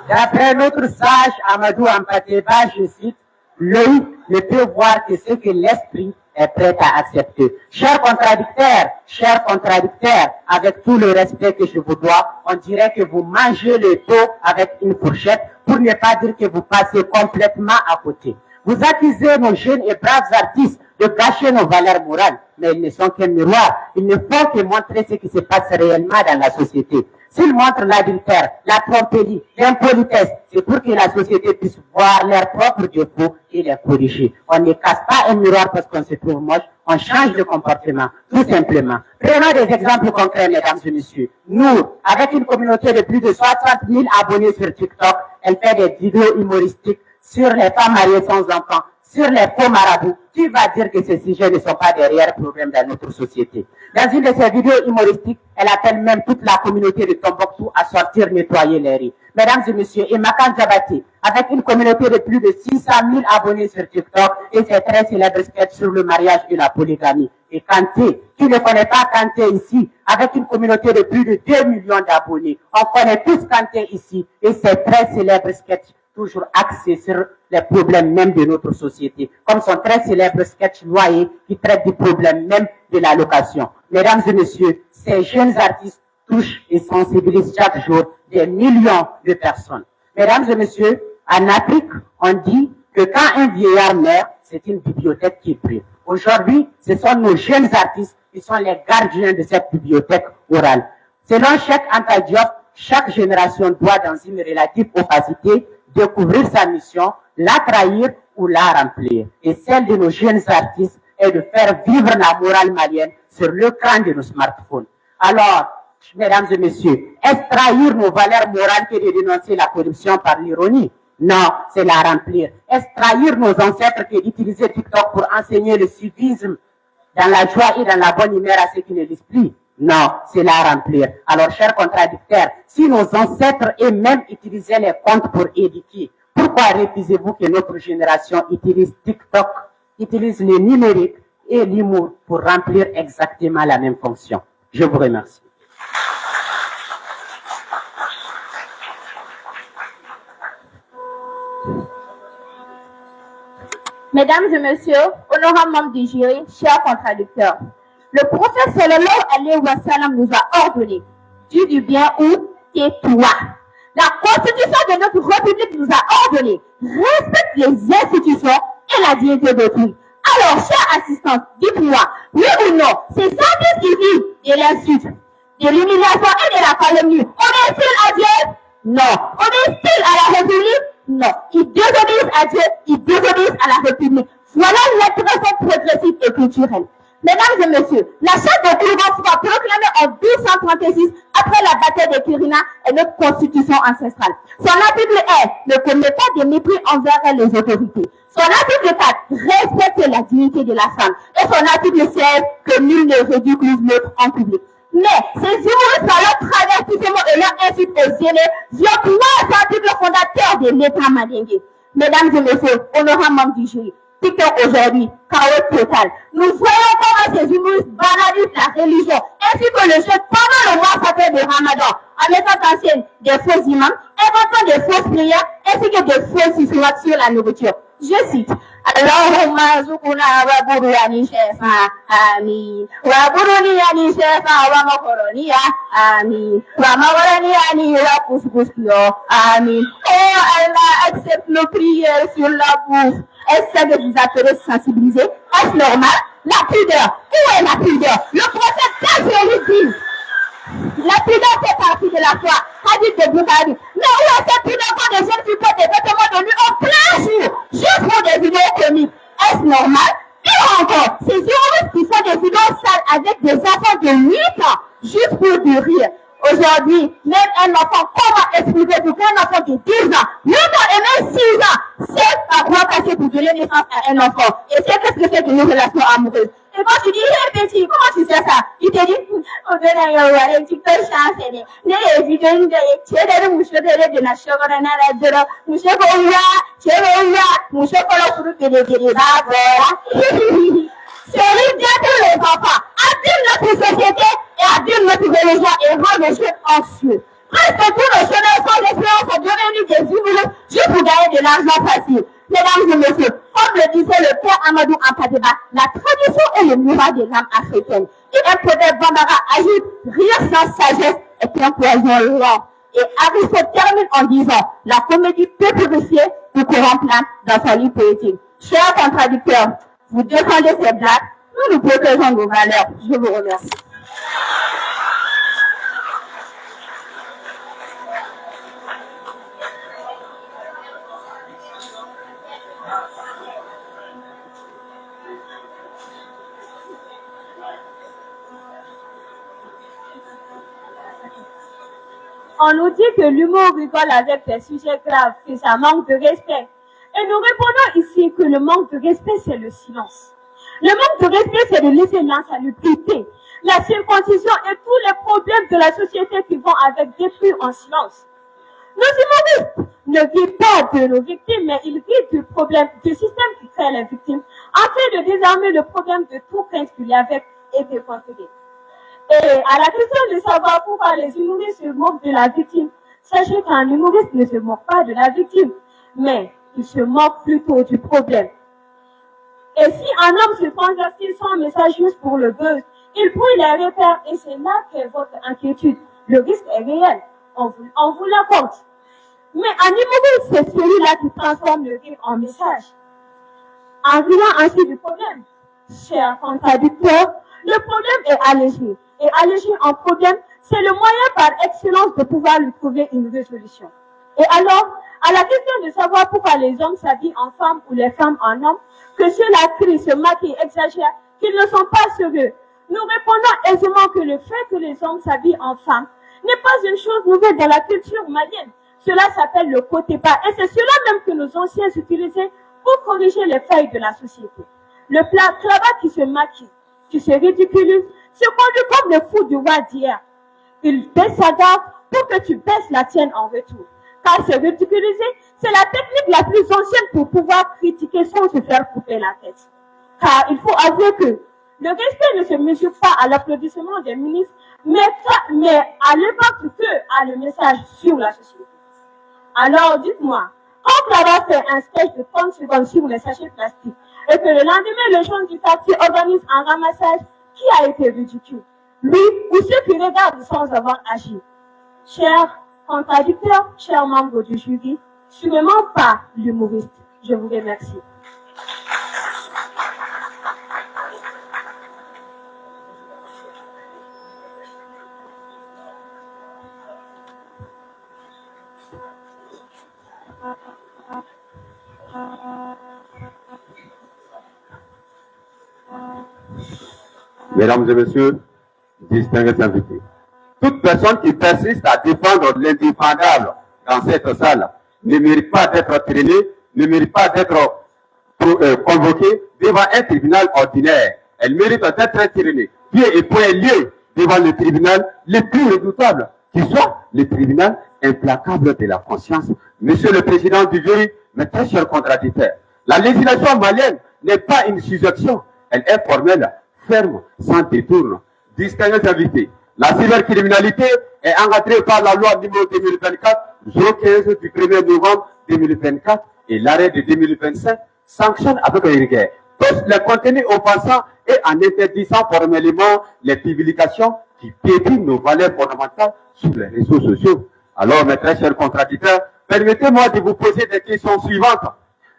D'après notre sage Amadou Ampateba, je cite, l'œil ne peut voir que ce que l'esprit est prêt à accepter. Chers contradicteurs, avec tout le respect que je vous dois, on dirait que vous mangez le dos avec une fourchette, pour ne pas dire que vous passez complètement à côté. Vous accusez nos jeunes et braves artistes de gâcher nos valeurs morales, mais ils ne sont qu'un miroir. Ils ne font que montrer ce qui se passe réellement dans la société. S'ils montrent l'adultère, la tromperie, l'impolitesse, c'est pour que la société puisse voir leurs propres défauts et les corriger. On ne casse pas un miroir parce qu'on se trouve moche, on change de comportement, tout simplement. Prenons des exemples concrets, mesdames et messieurs. Nous, avec une communauté de plus de 60 000 abonnés sur TikTok, elle fait des vidéos humoristiques sur les femmes mariées sans enfants, sur les faux marabouts. Qui va dire que ces sujets ne sont pas des réels problèmes dans notre société? Dans une de ces vidéos humoristiques, elle appelle même toute la communauté de Tombouctou à sortir nettoyer les rues. Mesdames et messieurs, Emakan Diabaté, avec une communauté de plus de 600 000 abonnés sur TikTok et ses très célèbres sketchs sur le mariage et la polygamie. Et Kanté, qui ne connaît pas Kanté ici, avec une communauté de plus de 2 millions d'abonnés. On connaît tous Kanté ici et ses très célèbres sketchs toujours axés sur les problèmes même de notre société, comme son très célèbre sketch Noyé qui traite du problème même de la location. Mesdames et messieurs, ces jeunes artistes touchent et sensibilisent chaque jour des millions de personnes. Mesdames et messieurs, en Afrique, on dit que quand un vieillard meurt, c'est une bibliothèque qui brûle. Aujourd'hui, ce sont nos jeunes artistes qui sont les gardiens de cette bibliothèque orale. Selon Cheikh Anta Diop, chaque génération doit, dans une relative opacité, découvrir sa mission, la trahir ou la remplir. Et celle de nos jeunes artistes est de faire vivre la morale malienne sur l'écran de nos smartphones. Alors, mesdames et messieurs, est-ce trahir nos valeurs morales que de dénoncer la corruption par l'ironie? Non, c'est la remplir. Est-ce trahir nos ancêtres que d'utiliser TikTok pour enseigner le civisme dans la joie et dans la bonne humeur à ceux qui ne lisent plus? Non, c'est la remplir. Alors, chers contradicteurs, si nos ancêtres eux-mêmes utilisaient les comptes pour éduquer, pourquoi refusez-vous que notre génération utilise TikTok, utilise le numérique et l'humour pour remplir exactement la même fonction? Je vous remercie. Mesdames et messieurs, honorables membres du jury, chers contradicteurs, le prophète sallallahu alayhi wa sallam nous a ordonné, dis du bien ou tais-toi. La constitution de notre république nous a ordonné, respecte les institutions et la dignité d'autrui. Alors, chers assistants, dites-moi, oui ou non, ces artistes qui vivent de l'insulte, de l'humiliation et de la calomnie, obéissent-ils à Dieu? Non. Obéissent-ils à la République? Non. Ils désobéissent à Dieu, ils désobéissent à la République. Voilà l'intégration progressive et culturelle. Mesdames et messieurs, la charte de Kourougan proclamée en 1236 après la bataille de Kirina est notre constitution ancestrale. Son article est ne commet pas de mépris envers les autorités. Son article 4 respecte la dignité de la femme. Et son article 16 que nul ne ridiculise l'autre en public. Mais ces humoristes par leur traversissement et leur insulte aux aînés violent trois articles fondateurs de l'État malingué. Mesdames et messieurs, honorables membres du jury, TikTok aujourd'hui, chaos total. Nous voyons comment ces humoristes banalisent la religion ainsi que le jeûne pendant le mois sacré de Ramadan en mettant en scène des faux imams, inventant des fausses prières ainsi que des fausses histoires sur la nourriture. Je cite Allahumma zukuna wa burani shefa amin wa buruni yani shefa wa makoroni amin wa makoroni yani wa couscous amin. Oh Allah, accepte nos prières sur la bouffe. Est-ce que vous appelez sensibiliser? Est-ce normal? La pudeur. Où est la pudeur? Le prophète Jésus dit la pudeur fait partie de la foi. Hadith de Boukhari. Mais où est cette pudeur quand des jeunes filles portent des vêtements de nuit en plein jour, juste pour des vidéos comiques? Est-ce normal? Et encore, ces humoristes qui font des vidéos sales avec des enfants de 8 ans, juste pour du rire. Aujourd'hui, même un enfant, comment expliquer pour qu'un enfant de 10 ans, 8 ans et même 6 ans, sait à quoi passer pour donner naissance à un enfant? Et c'est qu'est-ce que c'est qu'une relation amoureuse? Et quand tu dis, hé petit, comment tu sais ça? Il te dit, on donne un TikTok chance, les vidéos, tu es de mouche de la chocolat, de mouche koya, tu es mouche kola pour que les c'est l'idée les enfants, abîme notre société et abîme notre religion et rend les jeunes anxieux. Presque tous nos jeunes sans expérience sont devenus des humoristes juste pour gagner de l'argent facile. Mesdames et messieurs, comme le disait le père Amadou Ampateba, la tradition est le miroir de l'âme africaine. Et un proverbe Bambara ajoute, rire sans sagesse est un poison lent. Et Aristote termine en disant, la comédie peut purifier ou corrompre l'âme dans sa vie poétique. Chers contradicteurs, vous défendez ces blagues, nous protégeons nos valeurs. Je vous remercie. On nous dit que l'humour rigole avec des sujets graves, que ça manque de respect. Et nous répondons ici que le manque de respect, c'est le silence. Le manque de respect, c'est de laisser l'insalubrité, la circoncision et tous les problèmes de la société qui vont avec détruire en silence. Nos humoristes ne vivent pas de nos victimes, mais ils vivent du problème, du système qui crée les victimes, afin de désarmer le problème de tout crainte qu'il y avait été considéré. Et à la question de savoir pourquoi les humoristes se moquent de la victime, sachez qu'un humoriste ne se moque pas de la victime. mais il se moque plutôt du problème. Et si un homme se transvertit son message juste pour le buzz, il brouille les repères et c'est là qu'est votre inquiétude. Le risque est réel, on vous l'accorde. Mais un humoriste, c'est celui-là qui transforme le rire en message. En riant ainsi du problème, cher contradicteur, le problème est allégé. Et alléger un problème, c'est le moyen par excellence de pouvoir lui trouver une résolution. Et alors, à la question de savoir pourquoi les hommes s'habillent en femmes ou les femmes en hommes, que ceux-là crient, se maquillent, exagèrent, qu'ils ne sont pas sérieux, nous répondons aisément que le fait que les hommes s'habillent en femmes n'est pas une chose nouvelle dans la culture malienne. Cela s'appelle le côté bas et c'est cela même que nos anciens utilisaient pour corriger les failles de la société. Le cravate qui se maquille, qui se ridiculise, se conduit comme le fou du roi d'hier. Il baisse sa garde pour que tu baisses la tienne en retour. Car se ridiculiser, c'est la technique la plus ancienne pour pouvoir critiquer sans se faire couper la tête. Car il faut avouer que le respect ne se mesure pas à l'applaudissement des ministres, mais à l'impact que a le message sur la société. Alors dites-moi, quand Clara fait un sketch de 30 secondes sur les sachets plastiques et que le lendemain le jeune du quartier organise un ramassage, qui a été ridicule? Lui ou ceux qui regardent sans avoir agi? Chers contradicteurs, chers membres du jury, sûrement pas l'humoriste. Je vous remercie. Mesdames et messieurs, distingués invités, toute personne qui persiste à défendre l'indéfendable dans cette salle ne mérite pas d'être traînée, ne mérite pas d'être convoquée devant un tribunal ordinaire. Elle mérite d'être traînée, pieds et poings liés devant le tribunal le plus redoutable, qui soit le tribunal implacable de la conscience. Monsieur le Président du jury, mes très chers contradicteurs, la législation malienne n'est pas une suggestion, elle est formelle, ferme, sans détour. Distingués invités, la cybercriminalité est encadrée par la loi numéro 2024-015 du 1er novembre 2024 et l'arrêt de 2025 sanctionne avec rigueur tous les contenus offensants et en interdisant formellement les publications qui piétinent nos valeurs fondamentales sur les réseaux sociaux. Alors, mes très chers contradicteurs, permettez-moi de vous poser des questions suivantes.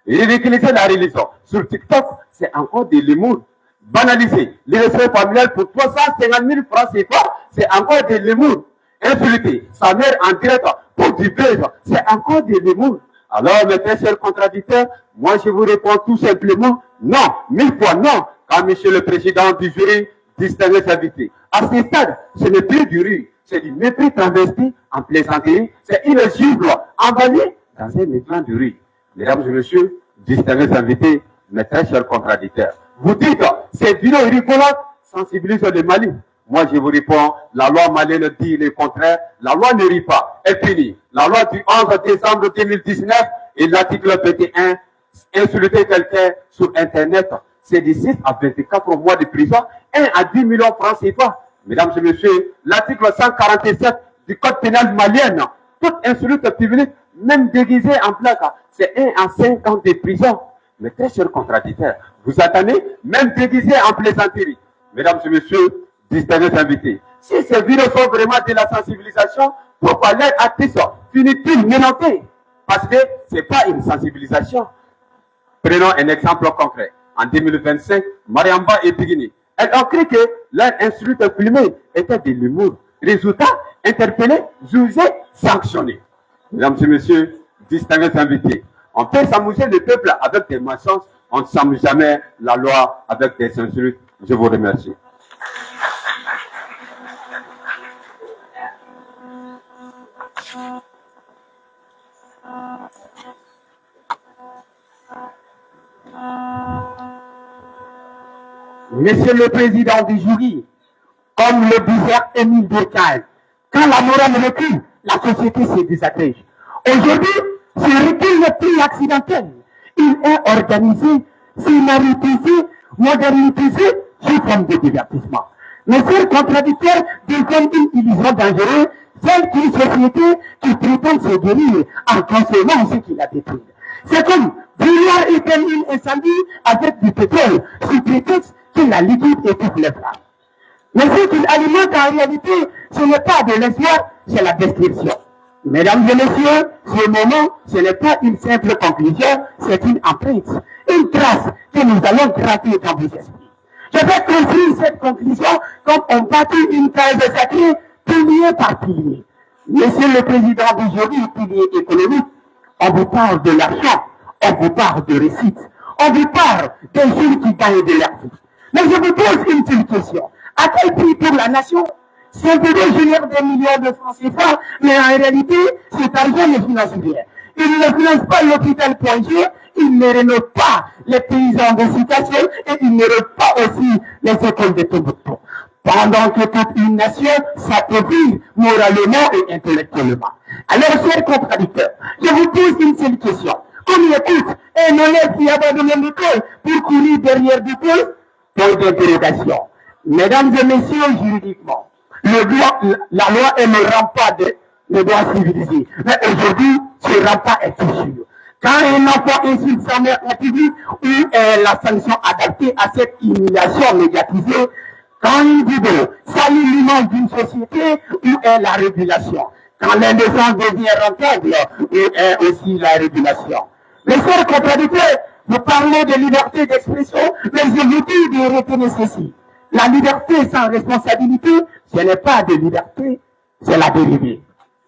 Ridiculiser la religion sur TikTok, c'est encore de l'humour. Banaliser les ressources familiales pour 350 000 francs CFA, c'est encore de l'humour. Insulter sa mère en direct pour du buzz, c'est encore de l'humour. Alors, mes très chers contradicteurs, moi je vous réponds tout simplement non, 1000 fois non, car monsieur le président du jury, distingués invités. À ce stade, ce n'est plus du rire, c'est du mépris transvesti en plaisanterie, c'est une gifle envahie dans un éclat de rire. Mesdames et messieurs, distingués invités, mes très chers contradicteurs, vous dites, ces vidéos rigolantes sensibilisent le Mali. Moi, je vous réponds, la loi malienne dit le contraire. La loi ne rit pas, elle punit. La loi du 11 décembre 2019 et l'article 21, insulter quelqu'un sur Internet, c'est de 6 à 24 mois de prison, 1 à 10 millions de francs CFA. Mesdames et messieurs, l'article 147 du code pénal malien, toute insulte publique, même déguisée en plaque, c'est 1 à 5 ans de prison. Mais très chers contradicteurs, vous attendez, même déguisé en plaisanterie. Mesdames et messieurs, distingués invités, si ces vidéos sont vraiment de la sensibilisation, pourquoi leur artiste finit-il menotté? Parce que ce n'est pas une sensibilisation. Prenons un exemple concret. En 2025, Mariamba et Pigini, elles ont cru que leur insulte filmée était de l'humour. Résultat, interpellés, jugés, sanctionnés. Mesdames et messieurs, distingués invités, on peut s'amuser le peuple avec des mensonges, on ne s'amuse jamais la loi avec des insultes. Je vous remercie. Monsieur le Président du jury, comme le disait Émile Durkheim, quand la morale recule, la société se désagrège. Aujourd'hui, ce recul n'est plus accidentel. Il est organisé, scénarisé, modernisé sous forme de divertissement. Les seuls contradicteurs deviennent une illusion dangereuse, celle d'une société qui prétend se guérir en conservant ce qui la détruit. C'est comme vouloir éteindre un incendie avec du pétrole, sous prétexte que la liquide étouffe les flammes. Mais ce qu'il alimente en réalité, ce n'est pas de l'espoir, c'est la description. Mesdames et messieurs, ce moment, ce n'est pas une simple conclusion, c'est une empreinte, une trace que nous allons gratter dans vos esprits. Je vais construire cette conclusion comme on bâtit une case sacrée, pilier par pilier. Monsieur le Président du jury, pilier économique, on vous parle de l'argent, on vous parle de réussite, on vous parle des jeunes qui gagnent de l'argent. Mais je vous pose une petite question. À quel prix pour la nation? C'est vrai, génère des millions de francs CFA, mais en réalité, cet argent ne finance rien. Il ne finance pas l'hôpital Poitiers, il ne rénove pas les paysans de citation et il ne rénove pas aussi les écoles de Tombouctou. Pendant que toute une nation s'appauvrit moralement et intellectuellement. Alors, chers contradicteurs, je vous pose une seule question. On y écoute un élève qui abandonne l'école pour courir derrière du pôle? Point d'interrogation. Mesdames et messieurs, juridiquement, la loi est le rempart des droits civilisés. Mais aujourd'hui, ce rempart est fichu. Quand un enfant insulte sa mère en public, où est la sanction adaptée à cette humiliation médiatisée? Quand une vidéo salit l'image d'une société, où est la régulation? Quand l'indécence devient rentable, où est aussi la régulation? Mes chers contradicteurs, vous parlez de liberté d'expression, mais je vous dis de retenir ceci. La liberté sans responsabilité, ce n'est pas de liberté, c'est la dérivée.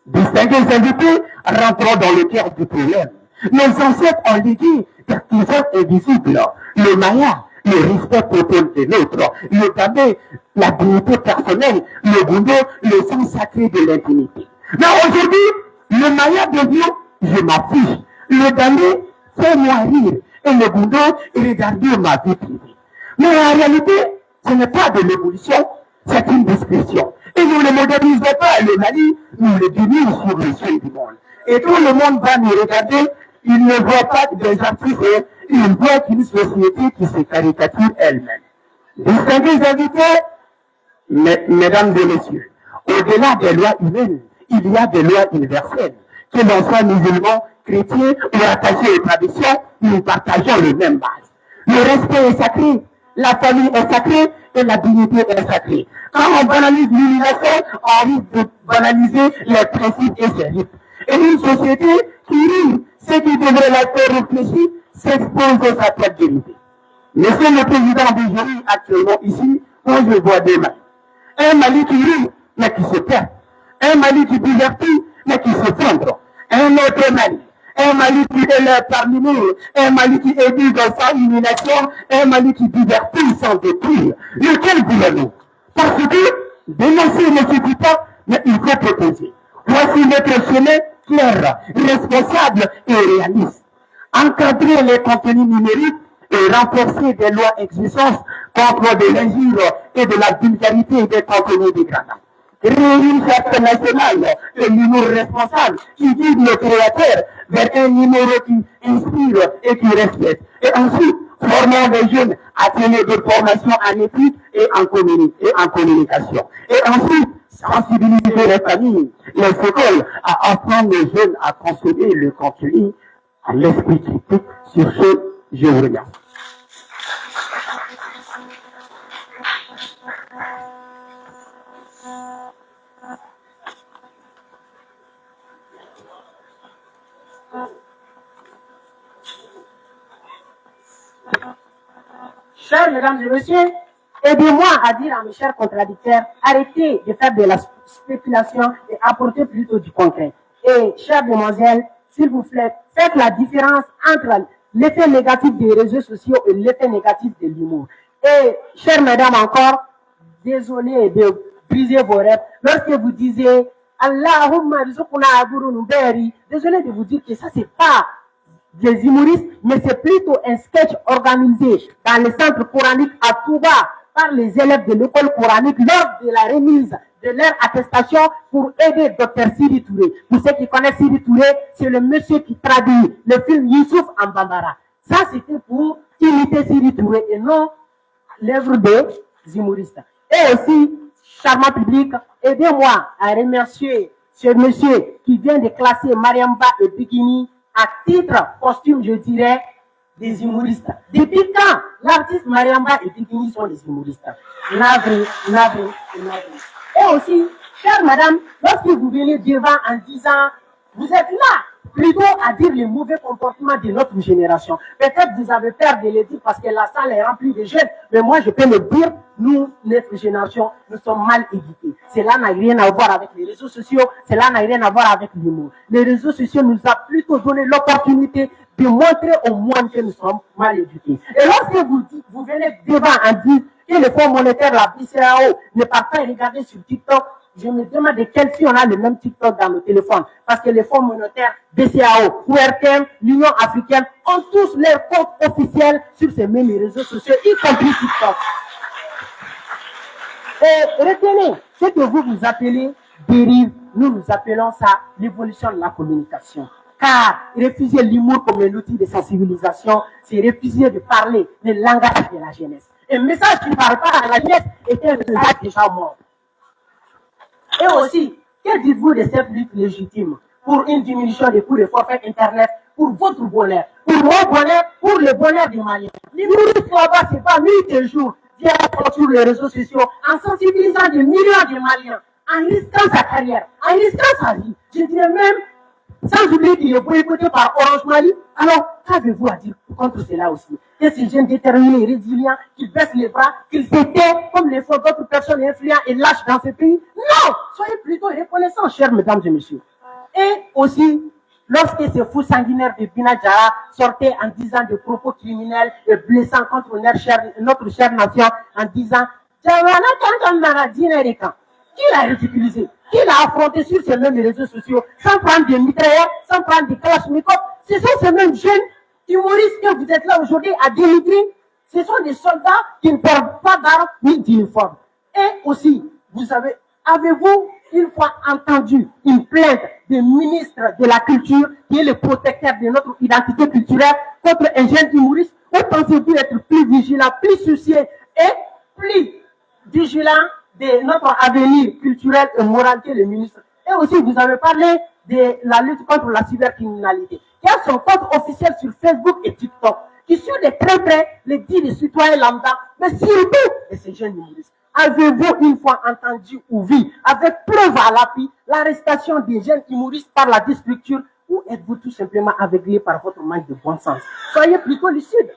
Distingués invités, rentrons dans le cœur du problème. Nos ancêtres ont légué des trésors invisibles, le maya, le respect total de l'autre, le damé, la dignité personnelle, le boulot, le sens sacré de l'intimité. Mais aujourd'hui, le maya devient je m'affiche, le damé fais-moi rire, et le boulot regardez ma vie privée. Mais en réalité, ce n'est pas de l'évolution, c'est une description. Et nous ne modernisons pas le Mali, nous le donnons sur le ciel du monde. Et tout le monde va nous regarder, il ne voit pas des artistes, il voit une société qui se caricature elle-même. Distingués invités, mesdames et messieurs, au-delà des lois humaines, il y a des lois universelles. Que l'on soit musulman, chrétien ou attaché aux traditions, nous partageons les mêmes bases. Le respect est sacré, la famille est sacrée et la dignité est sacrée. Quand on banalise l'humiliation, on risque de banaliser les principes et ses rites. Et une société qui rime ce qui devrait la faire réfléchir s'expose à sa tête vérité. Monsieur le Président du jury actuellement ici, moi je vois deux Mali. Un Mali qui rime, mais qui se perd. Un Mali qui divertit, mais qui se fondre. Un autre Mali. Un Mali qui élève par l'humour, un Mali qui éduque sans humiliation, un Mali qui divertit sans détruire. Lequel voulez-nous? Parce que dénoncer ne suffit pas, mais il faut proposer. Voici notre chemin clair, responsable et réaliste. Encadrer les contenus numériques et renforcer des lois existantes contre de l'injure et de la vulgarité des contenus dégradants. Créer une charte nationale et l'humour responsable qui guide nos créateurs vers un numéro qui inspire et qui respecte. Et ensuite, formons les jeunes ateliers de formation en éthique et en communication. Et ensuite, sensibiliser les familles, les écoles à apprendre les jeunes à consommer le contenu à l'esprit critique. Sur ce, je vous remercie. Chers mesdames et messieurs, aidez-moi à dire à mes chers contradicteurs, arrêtez de faire de la spéculation et apportez plutôt du concret. Et chères demoiselles, s'il vous plaît, faites la différence entre l'effet négatif des réseaux sociaux et l'effet négatif de l'humour. Et chères mesdames encore, désolé de briser vos rêves, lorsque vous disiez Allahumma rizquna agurun beri, désolé de vous dire que ça c'est pas des humoristes, mais c'est plutôt un sketch organisé dans le centre coranique à Touba par les élèves de l'école coranique lors de la remise de leur attestation pour aider Dr Sidi Touré. Pour ceux qui connaissent Sidi Touré, c'est le monsieur qui traduit le film Youssouf en Bambara. Ça, c'était pour imiter Sidi Touré et non l'œuvre des humoristes. Et aussi, charmant public, aidez-moi à remercier ce monsieur qui vient de classer Mariamba et Bikini à titre posthume, je dirais, des humoristes. Depuis quand l'artiste Mariamba et Bikini sont des humoristes? Navré. Et aussi, chère madame, lorsque vous venez devant en disant, vous êtes là plutôt à dire les mauvais comportements de notre génération. Peut-être vous avez peur de le dire parce que la salle est remplie de jeunes, mais moi je peux le dire, nous, notre génération, nous sommes mal éduqués. Cela n'a rien à voir avec les réseaux sociaux, cela n'a rien à voir avec l'humour. Les réseaux sociaux nous ont plutôt donné l'opportunité de montrer au monde que nous sommes mal éduqués. Et lorsque vous venez devant en dire que le Fonds monétaire, la BCAO, ne part pas regarder sur TikTok, je me demande de quelle fille on a le même TikTok dans nos téléphones. Parce que les fonds monétaires, BCAO, URTM, l'Union africaine ont tous leurs comptes officiels sur ces mêmes réseaux sociaux, y compris TikTok. Et retenez, ce que vous appelez dérive, nous appelons ça l'évolution de la communication. Car refuser l'humour comme un outil de sensibilisation, c'est refuser de parler le langage de la jeunesse. Un message qui ne parle pas à la jeunesse est un message déjà mort. Et aussi, que dites-vous de cette lutte légitime pour une diminution des coûts de forfait Internet pour votre bonheur, pour mon bonheur, pour le bonheur des Maliens? L'humoriste là-bas, c'est pas nuit et jour, vient sur les réseaux sociaux, en sensibilisant des millions de Maliens, en risquant sa carrière, en risquant sa vie. Je dirais même, sans oublier qu'il est boycotté par Orange Mali. Alors, qu'avez-vous à dire contre cela aussi? Que ces jeunes déterminés et résilients, qui baissent les bras, qu'ils s'étaient comme les fois d'autres personnes influentes et lâches dans ce pays? Non! Soyez plutôt reconnaissants, chers mesdames et messieurs. Et aussi, lorsque ces fous sanguinaires de Binadjara sortaient en disant des propos criminels et blessants contre notre chère nation, en disant Jamana Kankamara Dinareka, qui l'a ridiculisé? Qui l'a affronté sur ces mêmes réseaux sociaux, sans prendre des mitrailleurs, sans prendre des kalachnikovs? Ce sont ces mêmes jeunes humoristes que vous êtes là aujourd'hui à dénigrer. Ce sont des soldats qui ne perdent pas d'armes ni d'uniforme. Et aussi, avez-vous une fois entendu une plainte du ministre de la Culture, qui est le protecteur de notre identité culturelle, contre un jeune humoriste? Ou pensez-vous être plus vigilant, plus soucieux et plus vigilant de notre avenir culturel et moral que le ministre? Et aussi, vous avez parlé de la lutte contre la cybercriminalité, qui a son compte officiel sur Facebook et TikTok, qui suit de très près les dits des citoyens lambda, mais surtout de ces jeunes humoristes. Avez-vous une fois entendu ou vu, avec preuve à l'appui, l'arrestation des jeunes humoristes par la structure, ou êtes-vous tout simplement aveuglé par votre manque de bon sens? Soyez plutôt lucides.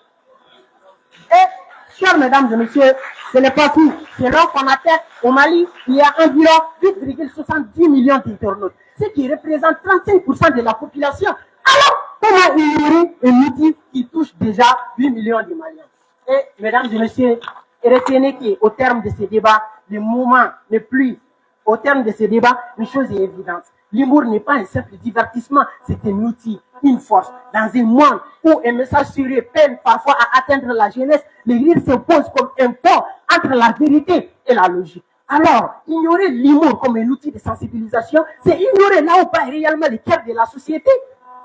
Et, chers mesdames et messieurs, ce n'est pas tout. Selon qu'on attend au Mali, il y a environ 8,70 millions d'internautes, ce qui représente 35% de la population. Alors, comment ignorer un outil qui touche déjà 8 millions de Maliens? Et, mesdames et messieurs, retenez qu'au terme de ces débats, le moment n'est plus. Au terme de ces débats, une chose est évidente. L'humour n'est pas un simple divertissement, c'est un outil, une force. Dans un monde où un message sérieux peine parfois à atteindre la jeunesse, le rire s'impose comme un pont entre la vérité et la logique. Alors, ignorer l'humour comme un outil de sensibilisation, c'est ignorer là où pas réellement le cœur de la société.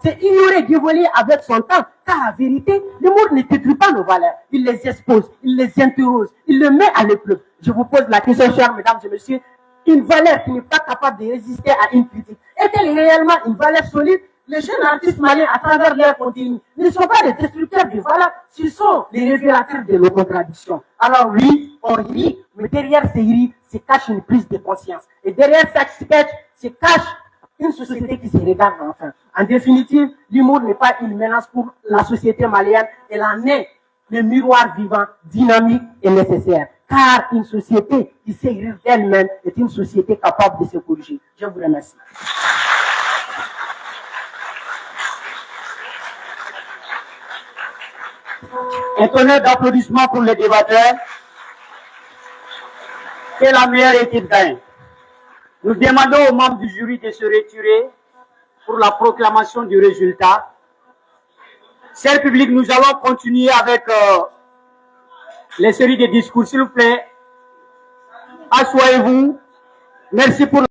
C'est ignorer, dévoiler avec son temps, car la vérité, l'humour ne détruit pas nos valeurs. Il les expose, il les interroge, il les met à l'épreuve. Je vous pose la question, chers mesdames et messieurs, une valeur qui n'est pas capable de résister à une critique, est-elle réellement une valeur solide? Les jeunes artistes maliens, à travers leur contenu, ne sont pas des destructeurs de valeurs, ce sont des révélateurs de nos contradictions. Alors oui, on rit, mais derrière ces rires se cache une prise de conscience. Et derrière chaque sketch se cache une société qui se regarde enfin. En définitive, l'humour n'est pas une menace pour la société malienne, elle en est le miroir vivant, dynamique et nécessaire. Car une société qui sait rire d'elle-même est une société capable de se corriger. Je vous remercie. Un tonnerre d'applaudissements pour les débatteurs. Que la meilleure équipe gagne. Nous demandons aux membres du jury de se retirer pour la proclamation du résultat. Cher public, nous allons continuer avec les séries de discours. S'il vous plaît, asseyez-vous. Merci pour